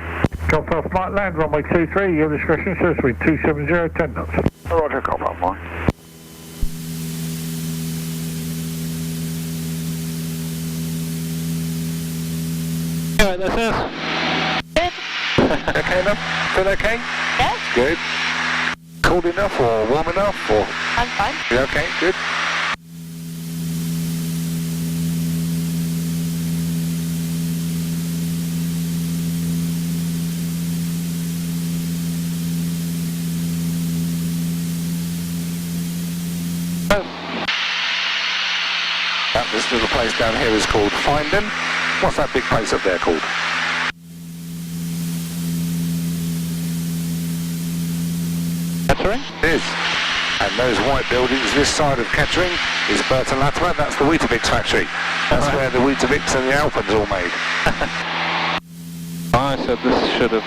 Golf Alpha Mike, land runway 23, your discretion, service with 270, 10 knots. Roger, Golf Alpha Mike. Alright, that's us. Good. Okay enough? Feel okay? Yes, Good. Cold enough or warm enough or? I'm fine. You okay? Good. This little place down here is called Findon. What's that big place up there called? Kettering? It is. And those white buildings this side of Kettering is Burton Latimer. That's the Weetabix factory. That's where the Weetabix and the Alpens all made. I said this should have...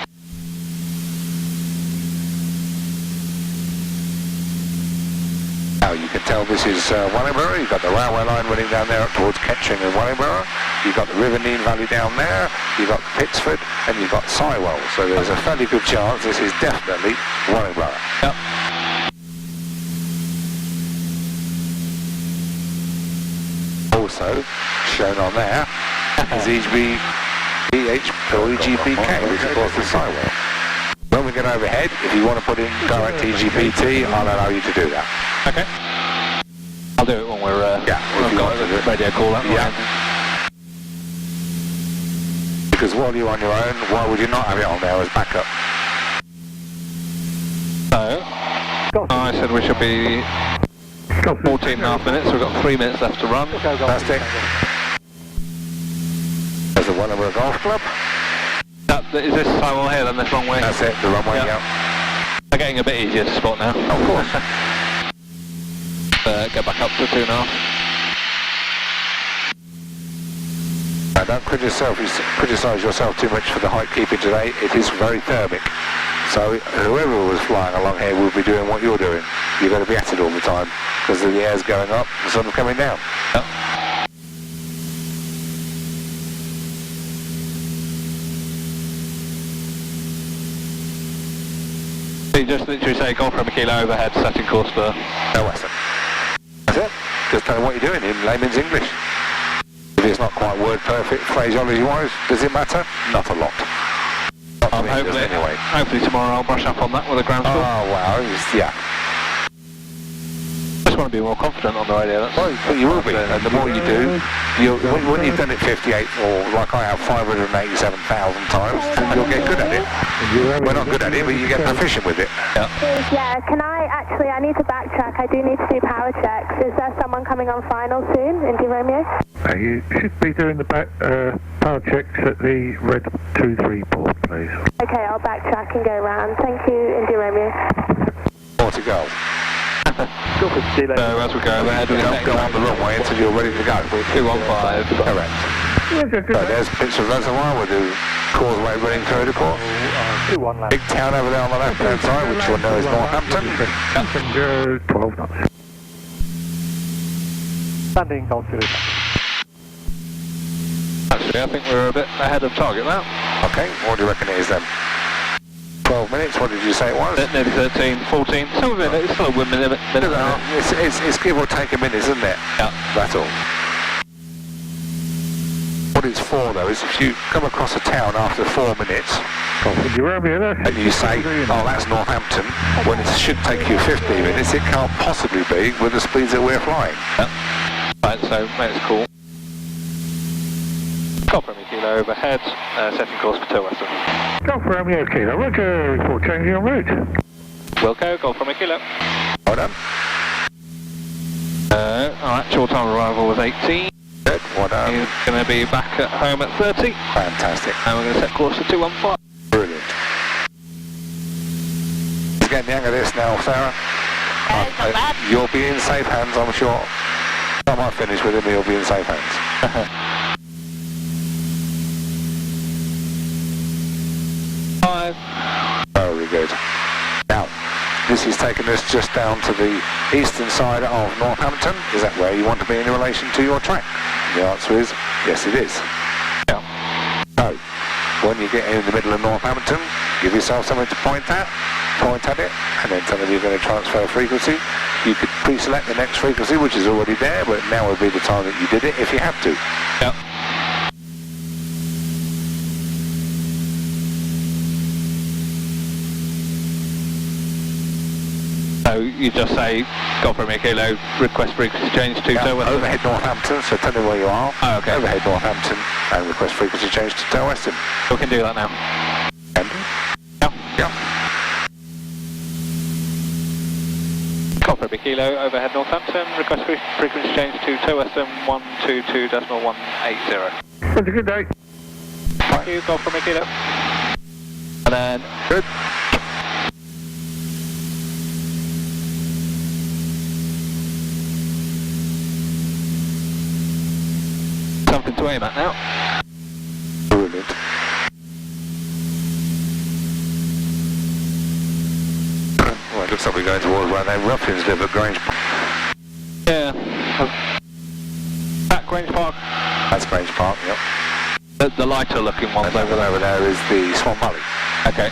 Now you can tell this is Wellingborough. You've got the railway line running down there up towards Kettering and Wellingborough. You've got the River Nene Valley down there. You've got Pittsford and you've got Sywell. So there's a fairly good chance this is definitely Wellingborough. Yep. Also shown on there is EGPK, which of course is Sywell. When we get overhead, if you want to put in direct EGPT, I'll allow you to do that. Okay. I'll do it when we're if you got want to do it. radio call up. Yeah. Because while you're on your own, why would you not have it on there as backup? So, I said we should be 14.5 minutes. We've got 3 minutes left to run. Fantastic. There's the Wellingborough Golf Club. Is this Sywell here then, this runway? That's it, the runway, Yeah. They're getting a bit easier to spot now. Of course. Get back up to 2.5. Now don't criticise yourself too much for the height keeping today. It is very thermic. So whoever was flying along here will be doing what you're doing. You've got to be at it all the time because the air's going up, the sun's coming down. Yep. You just literally say Golf Romeo Kilo overhead, setting course for Turweston. That's it. Just tell them what you're doing in layman's English. If it's not quite word perfect, phraseology-wise, does it matter? Not a lot. Not to me, hopefully, anyway. hopefully tomorrow I'll brush up on that with a ground school. Oh, wow. Yeah. want to be more confident on the radio. That's Well, you will be, and the more you do, when you've done it 58 or like I have 587,000 times, then you'll get good at it. We're not good at it, but you get proficient with it. Yeah, I need to backtrack. I do need to do power checks. Is there someone coming on final soon, Indy Romeo? You should be doing the power checks at the red 2-3 port, please. Okay, I'll backtrack and go round. Thank you, Indy Romeo. More to go. So as we go overhead, we Don't go on the runway until you're ready to go. 215. Correct. So there's a picture of reservoir with the causeway running through the port. 21 left. Big town over there on the left-hand side, which you'll know is Northampton. 12 knots. Standing Golf Zulu. Actually, I think we're a bit ahead of target now. Okay, what do you reckon it is then? 12 minutes, what did you say it was? Nearly 13, 14, still a minute, it's still a minute and a half. It's give or take a minute, isn't it? Yeah. That's all. What it's for though is if you come across a town after 4 minutes and you say, oh that's Northampton, when it should take you 15 minutes, it can't possibly be with the speeds that we're flying. Yeah. Right, so that's cool. Golf Romeo Kilo overhead, setting course for Turweston. Golf Romeo Kilo, Roger, report changing en route. Wilco, Golf Romeo Kilo. Well done. Our actual time of arrival was 18. Good, well done. He's going to be back at home at 30. Fantastic. And we're going to set course for 215. Brilliant. He's getting the hang of this now, Sarah. You'll be in safe hands, I'm sure. By the time I finish with him, you'll be in safe hands. 5. Very good. Now, this is taking us just down to the eastern side of Northampton. Is that where you want to be in relation to your track? The answer is, yes it is. Yeah. So, when you get in the middle of Northampton, give yourself something to point at it, and then tell them you're going to transfer frequency. You could pre-select the next frequency, which is already there, but now would be the time that you did it if you have to. Yeah. So you just say, Golf Romeo Kilo, request frequency change to Turweston. Overhead Northampton, so tell me where you are. Oh, okay. Overhead Northampton, and request frequency change to Turweston. We can do that now. And? Yeah. Golf Romeo Kilo, overhead Northampton, request frequency change to Turweston 122.180. Have a good day. Thank you, Golf Romeo Kilo. And then... Good. Something to aim at now. Brilliant. Well, it looks like we're going towards where they ruffians live at Grange Park. Yeah. At Grange Park. That's Grange Park, yep. The lighter looking one. And over there is the Swan Valley. Okay.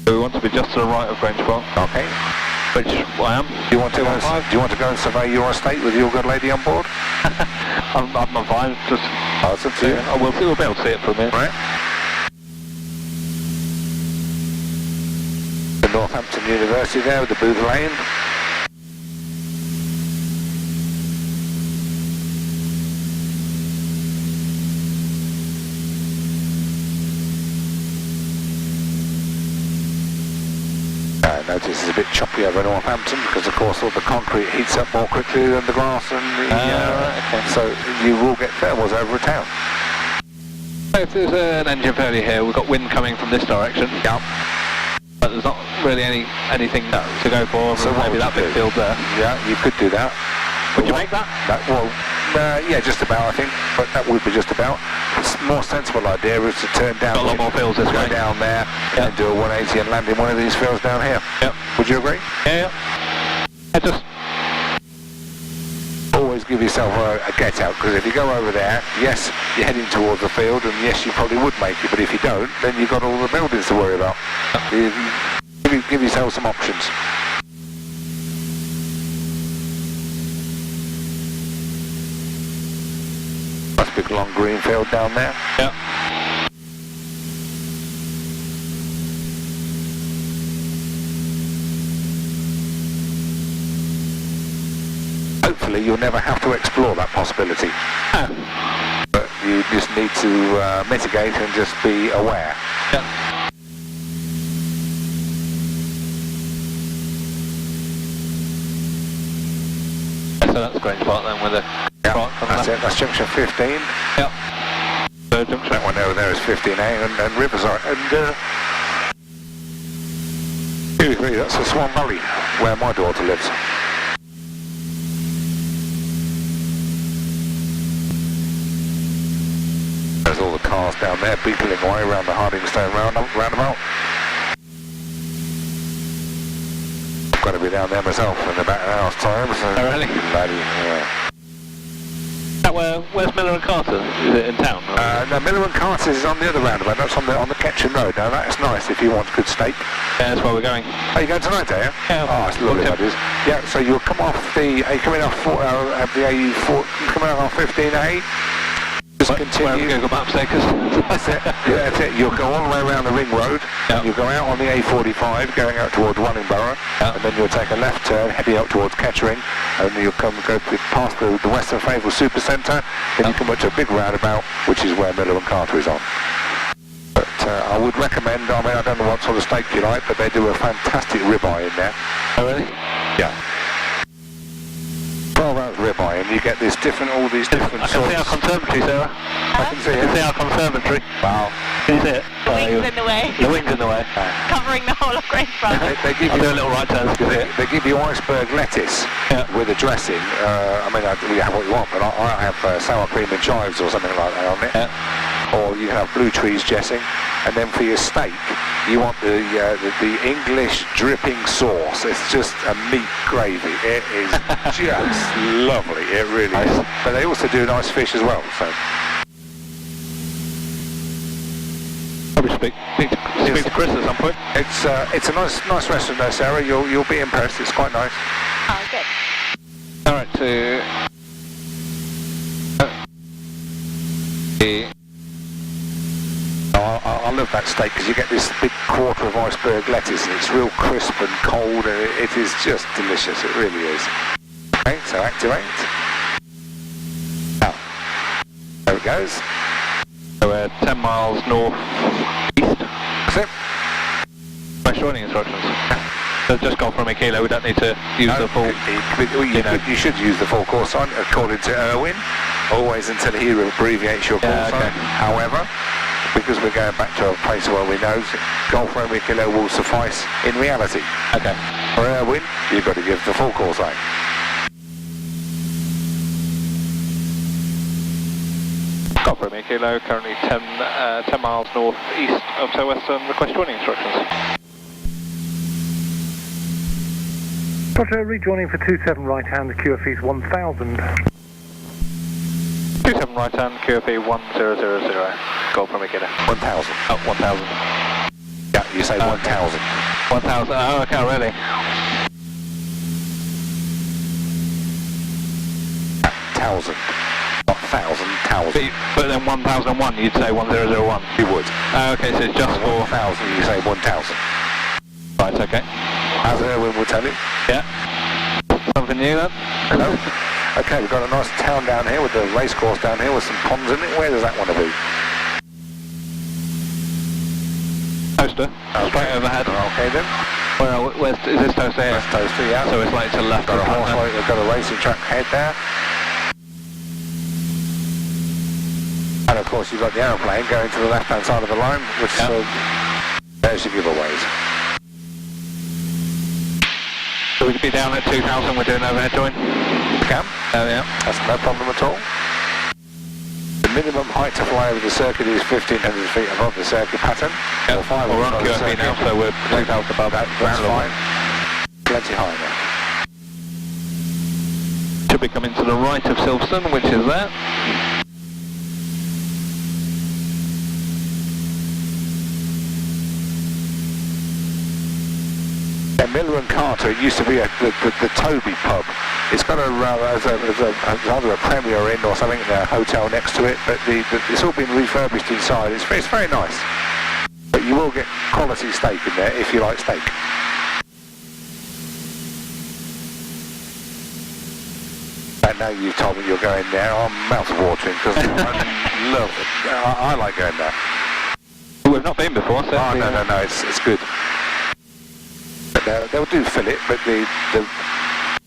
So we want to be just to the right of Grange Park. Okay. Which I am. Do you want to go and survey your estate with your good lady on board? I'm fine. Just. Oh, it's up to you. We'll be able to see it from here. Right. The Northampton University there with the Booth Lane. Notice it's a bit choppy over Northampton because of course all the concrete heats up more quickly than the grass and the okay. so you will get thermals over a town. If there's an engine failure here, we've got wind coming from this direction. Yeah. But there's not really anything to go for. So maybe that big field there. Yeah, you could do that. Would you make that? Yeah, just about I think, but that would be just about. It's more sensible idea is to turn down. Got a lot more fields this way. Go down there and do a 180 and land in one of these fields down here. Yep. Would you agree? Yeah. I just always give yourself a get out because if you go over there, yes, you're heading towards the field, and yes, you probably would make it. But if you don't, then you've got all the buildings to worry about. Give yourself some options. Big long green field down there. Yeah. hopefully you'll never have to explore that possibility. Oh. But you just need to mitigate and just be aware. Yeah. So that's Grange Park then with a right from that's there. it, that's junction 15. Yep. So junction. That one over there is 15A and Riverside. And 2-3, that's the Swan Valley, where my daughter lives. There's all the cars down there beetling away around the Hardingstone roundabout. I've got to be down there myself in about an hour's time. So Oh, really? Bloody, yeah. Where's Miller and Carter? Is it in town? No, Miller and Carter is on the other roundabout. That's on the Ketchum Road. Now that's nice if you want good steak. Yeah, that's where we're going. Are you going tonight, are you? Yeah. Oh, it's lovely, that is. Yeah, so you'll come off the. Are you coming off the A4? Coming off 15A? Just continue. Google Maps there, because That's it. Yeah, that's it. You'll go all the way around the ring road. Yeah. You'll go out on the A45, going out towards Wellingborough, Yeah. and then you'll take a left turn, heading out towards Kettering, and you'll go past the Western Fable Supercentre. Then you come up to a big roundabout, which is where Miller and Carter is on. But I would recommend. I mean, I don't know what sort of steak you like, but they do a fantastic ribeye in there. Oh, really? Yeah. 12-ounce ribeye, and you get all these different I can see our conservatory, Sarah. I can see I it. can see our conservatory. Wow. Can you see it? The wing's in the way, The wing's in the way. covering the whole of Grange Park. They give I'll you do a little right turn. They give you iceberg lettuce with a dressing. I mean, you have what you want, but I have sour cream and chives or something like that on it. Yeah. Or you can have blue trees dressing. And then for your steak, you want the English dripping sauce. It's just a meat gravy. It is just lovely. It really is. But they also do nice fish as well. So. Probably speak to Chris at some point. It's a nice restaurant there, Sarah. You'll be impressed. It's quite nice. Oh, good. All right, to I love that steak because you get this big quarter of iceberg lettuce and it's real crisp and cold and it is just delicious. It really is. Okay, so activate. Now, there it goes. So we're 10 miles north east. That's it. Fresh joining instructions. So just gone from a kilo. We don't need to use the full. You should use the full course sign according to Irwin. Always until he abbreviates your course sign. However, because we're going back to a place where we know Golf Romeo Kilo will suffice in reality. Okay. For Irwin, you've got to give the full call sign. Golf Romeo Kilo, currently 10 miles north east of Turweston. Request joining instructions. Roger, rejoining for 27 right hand, the QFE is 1000. 27 right hand, QFE 1000. Golf Romeo Kilo. 1000. Oh, 1000. Yeah, you say 1000. 1000, oh, okay, really? 1000. Not 1,000, 1000. But then 1001, you'd say 1001. You would. Okay, so it's just for 1,000, you say 1,000. Right, okay. As Irwin will tell you. Yeah. Something new then? Hello. Okay, we've got a nice town down here with the race course down here with some ponds in it. Where does that want to be? Toaster. Straight overhead. Okay then. Where's is this toaster here? That's Toaster, yeah. So it's like to the left Got of a the horse track race, we've got a racing track head there. And of course you've got the aeroplane going to the left hand side of the line, which there's your giveaways. So we could be down at 2000, we're doing overhead join? You can. Yeah. That's no problem at all. The minimum height to fly over the circuit is 1,500 feet above the circuit pattern. Yeah. Well, we're on QFE now, so we're 2,000 above that. That's fine. Plenty high there. Should be coming to the right of Silverstone, which is there. Miller and Carter, it used to be the Toby pub. It's got either a Premier Inn or something, a hotel next to it, but it's all been refurbished inside. It's very nice. But you will get quality steak in there if you like steak. now you've told me you're going there, I'm mouth watering because I love it. I like going there. We've not been before, so... Oh, no, it's good. But they'll do fillet, but the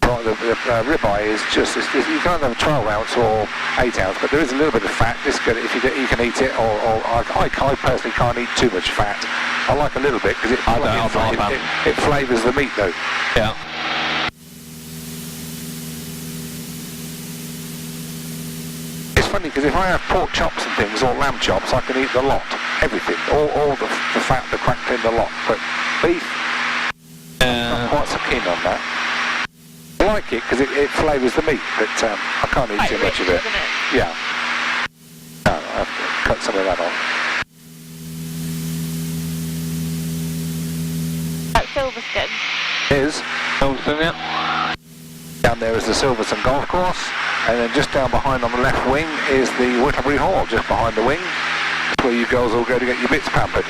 ribeye is just, you can't have a 12 ounce or 8 ounce, but there is a little bit of fat. This good if you can eat it, or I personally can't eat too much fat. I like a little bit because it flavours the meat though. Yeah. It's funny because if I have pork chops and things or lamb chops, I can eat the lot, everything, all the fat, the cracked in the lot. But beef, I'm not quite so keen on that. I like it because it flavours the meat, but I can't eat too much of it. Yeah. No, I have to cut some of that off. At Silverstone. Here's Silverstone, yeah. Down there is the Silverstone golf course, and then just down behind on the left wing is the Whittlebury Hall, just behind the wing. That's where you girls all go to get your bits pampered.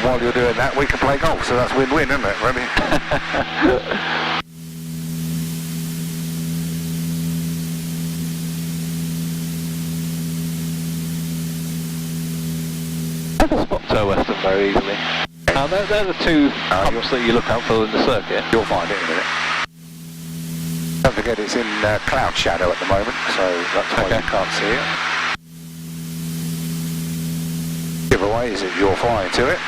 While you're doing that, we can play golf, so that's win-win, isn't it, really? I can spot Turweston very easily. They're the two humps that you look out for in the circuit. You'll find it in a minute. Don't forget it's in cloud shadow at the moment, so that's why you can't see it. Giveaway is if you're flying to it.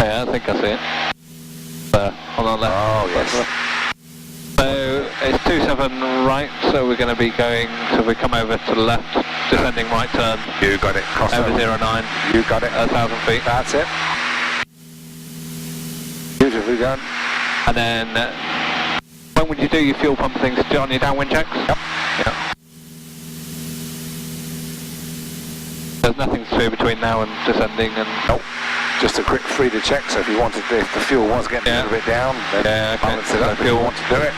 Yeah, I think I see it. There, on the left. Oh, yes. So, it's 27 right, so we're going to be going, so we come over to the left, descending right turn. You got it. Cross over 09. You got it. 1,000 feet. That's it. Beautifully done. And then, when would you do your fuel pump things? On your downwind checks? Yep. Yeah. There's nothing to do between now and descending and... Nope. Just a quick free-to check, so if you wanted to, if the fuel was getting a little bit down, then balance it up if you want to do it.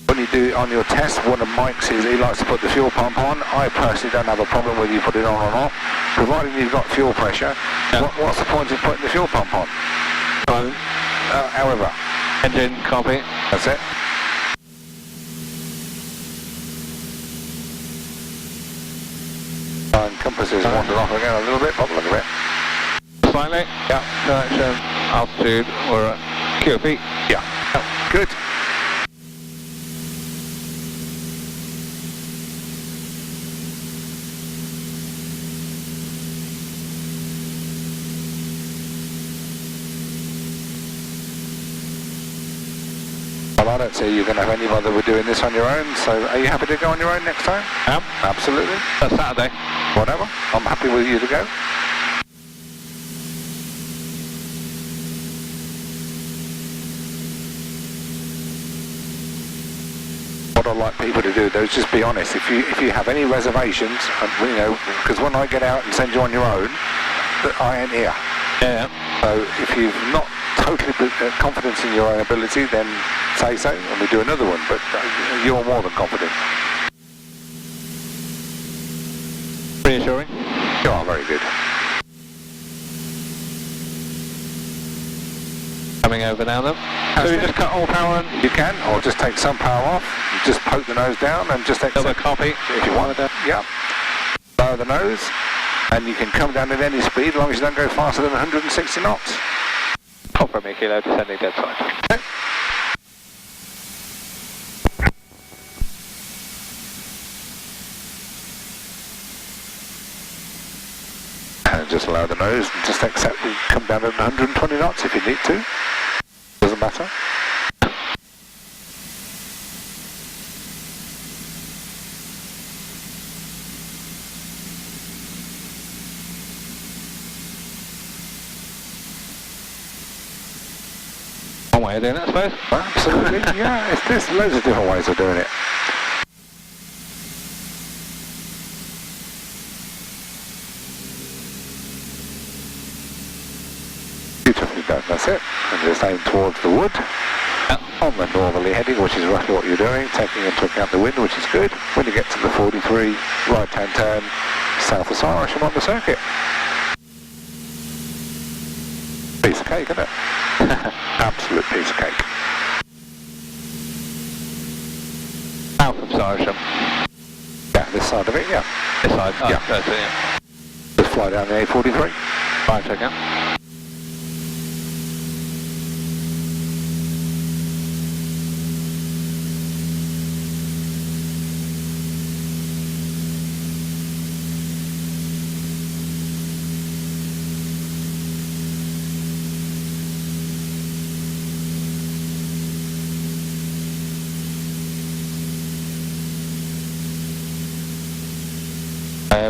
When you do it on your test, one of Mike's is he likes to put the fuel pump on. I personally don't have a problem whether you put it on or not, providing you've got fuel pressure. Yeah. What's the point of putting the fuel pump on? However. Engine, copy. That's it. And compass is wandered off again a little bit, pop a little bit. Slightly? Yeah. Direction, altitude, or QFE? Yeah. Oh, good. Well, I don't see you're going to have any bother with doing this on your own, so are you happy to go on your own next time? Absolutely. That's Saturday. Whatever. I'm happy with you to go. What I'd like people to do though is just be honest. If you have any reservations, you know, because when I get out and send you on your own, I ain't here. Yeah. So if you've not totally confidence in your own ability, then say so, and we do another one. But you're more than confident. Reassuring. You are very good. Coming over now then. So we just cut all power on? You can, or just take some power off. Just poke the nose down and just accept. Double copy. If you want to. Yeah. Lower the nose, and you can come down at any speed as long as you don't go faster than 160 knots. Confirm me, kilo, descending dead side. Okay. And just lower the nose and just accept you come down at 120 knots if you need to. Doesn't matter. One way of doing it, I suppose. Absolutely, yeah. There's loads of different ways of doing it. Beautifully that's it. And just aim towards the wood. On the northerly heading, which is roughly what you're doing, taking into account the wind, which is good. When you get to the 43, right-hand turn, south of Syrisham on the circuit. Piece of cake, isn't it? Absolute piece of cake. South of Syrisham. Yeah, this side of it, yeah. This side? Oh, yeah. That's it, yeah. Just fly down the A43. Right, okay.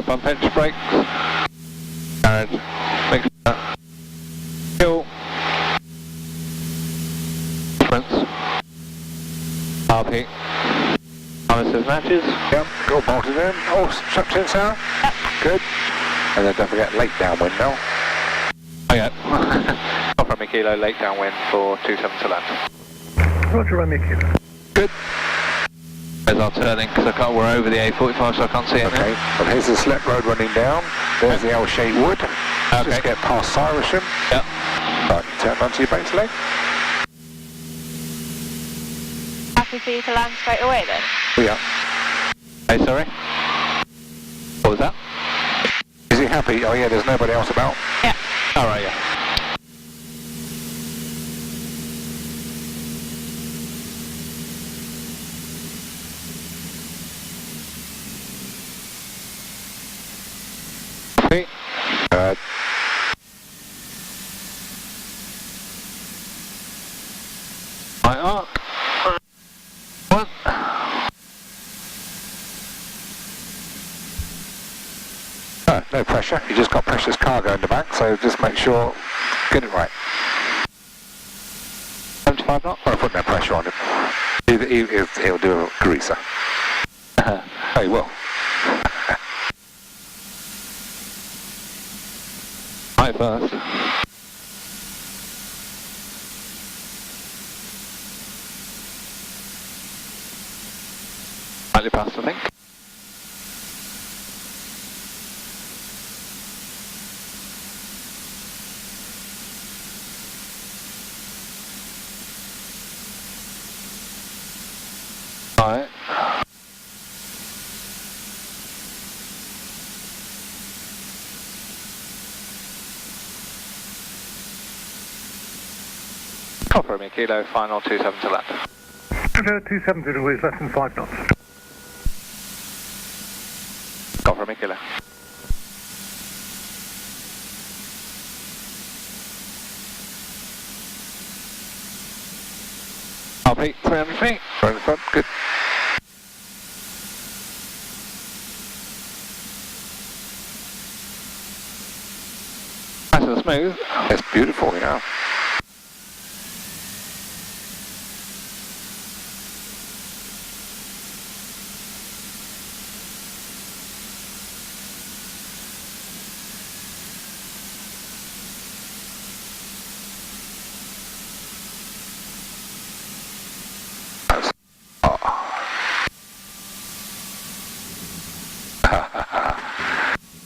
Bump edge brakes, and make sure fuel, difference, RP, harnesses matches. Yep, all bolted in, all strapped in, Sarah. Good. And then don't forget late downwind now. Oh yeah. Off Romeo Kilo, late downwind for 27 to land. Roger, Romeo Kilo. Good. There's our turning, because we're over the A45, so I can't see it Okay, now. well here's the slip road running down. There's the L-shaped wood. Okay. Just get past Syrisham. Yep. Right, turn onto your base leg. Happy for you to land straight away then? Yeah. Hey, sorry? What was that? Is he happy? Oh yeah, there's nobody else about. Yeah. Alright, yeah. Good. My arc. One. No pressure, you just got precious cargo in the back, so just make sure, get it right. 75 knots? I'll put no pressure on it. He'll do a greaser. Oh, he will. Right first. Slightly past, I think. Right. Copper Romeo Kilo, final 27 to land. 270 degrees, less than 5 knots. Copper Romeo Kilo. RP, 300 feet. Right in the front, good. Nice and smooth. It's beautiful, yeah.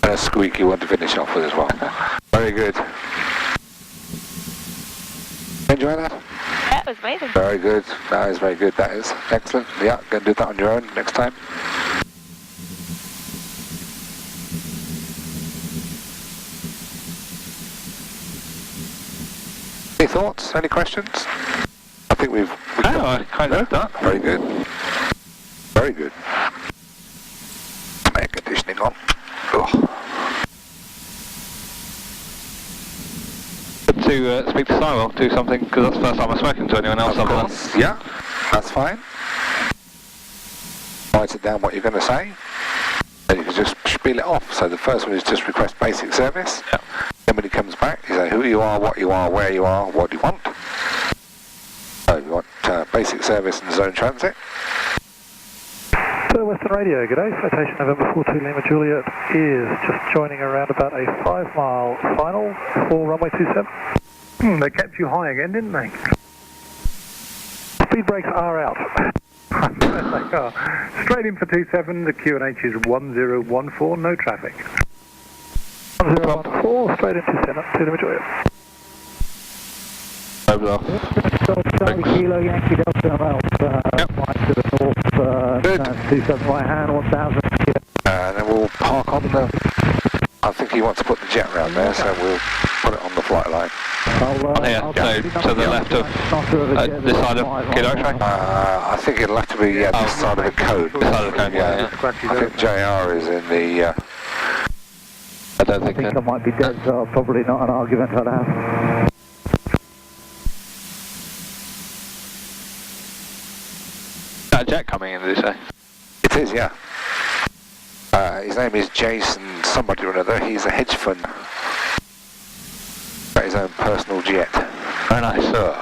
And a squeaky one to finish off with as well. Very good. Enjoy that? That was amazing. Very good. That is very good. That is excellent. Yeah, go and do that on your own next time. Any thoughts? Any questions? I think we've I kind of done. Very good. Very good. Air conditioning on. Oh. To speak to Sywell, do something, because that's the first time I've spoken to anyone else Of other than... course. Yeah, that's fine. Write it down what you're going to say. Then you can just spiel it off. So the first one is just request basic service. Yeah. Then when he comes back, you say who you are, what you are, where you are, what do you want. So you want basic service and zone transit. Turweston Radio, g'day. Citation November 42 Lima Juliet is just joining around about a 5 mile final for runway 27. They kept you high again, didn't they? Speed brakes are out. They are. Straight in for 27, the QNH is 1014, no traffic. 1014, straight into 27, to the Majority. Over. Charlie Kilo, Yankee Delta, about flying to the north, 27 right hand, 1000. And then we'll park on the... I think he wants to put the jet round there, so we'll put it on the flight line. On here, so to the left of this side of Kilo X-ray? I think it'll have to be this side of the code. This side of the code, yeah. I think JR is in the... I don't think I might be dead, so probably not an argument I'd have. Is that a jet coming in, did you say? It is, yeah. His name is Jason somebody or another. He's a hedge fund. Got his own personal jet. Very nice. So,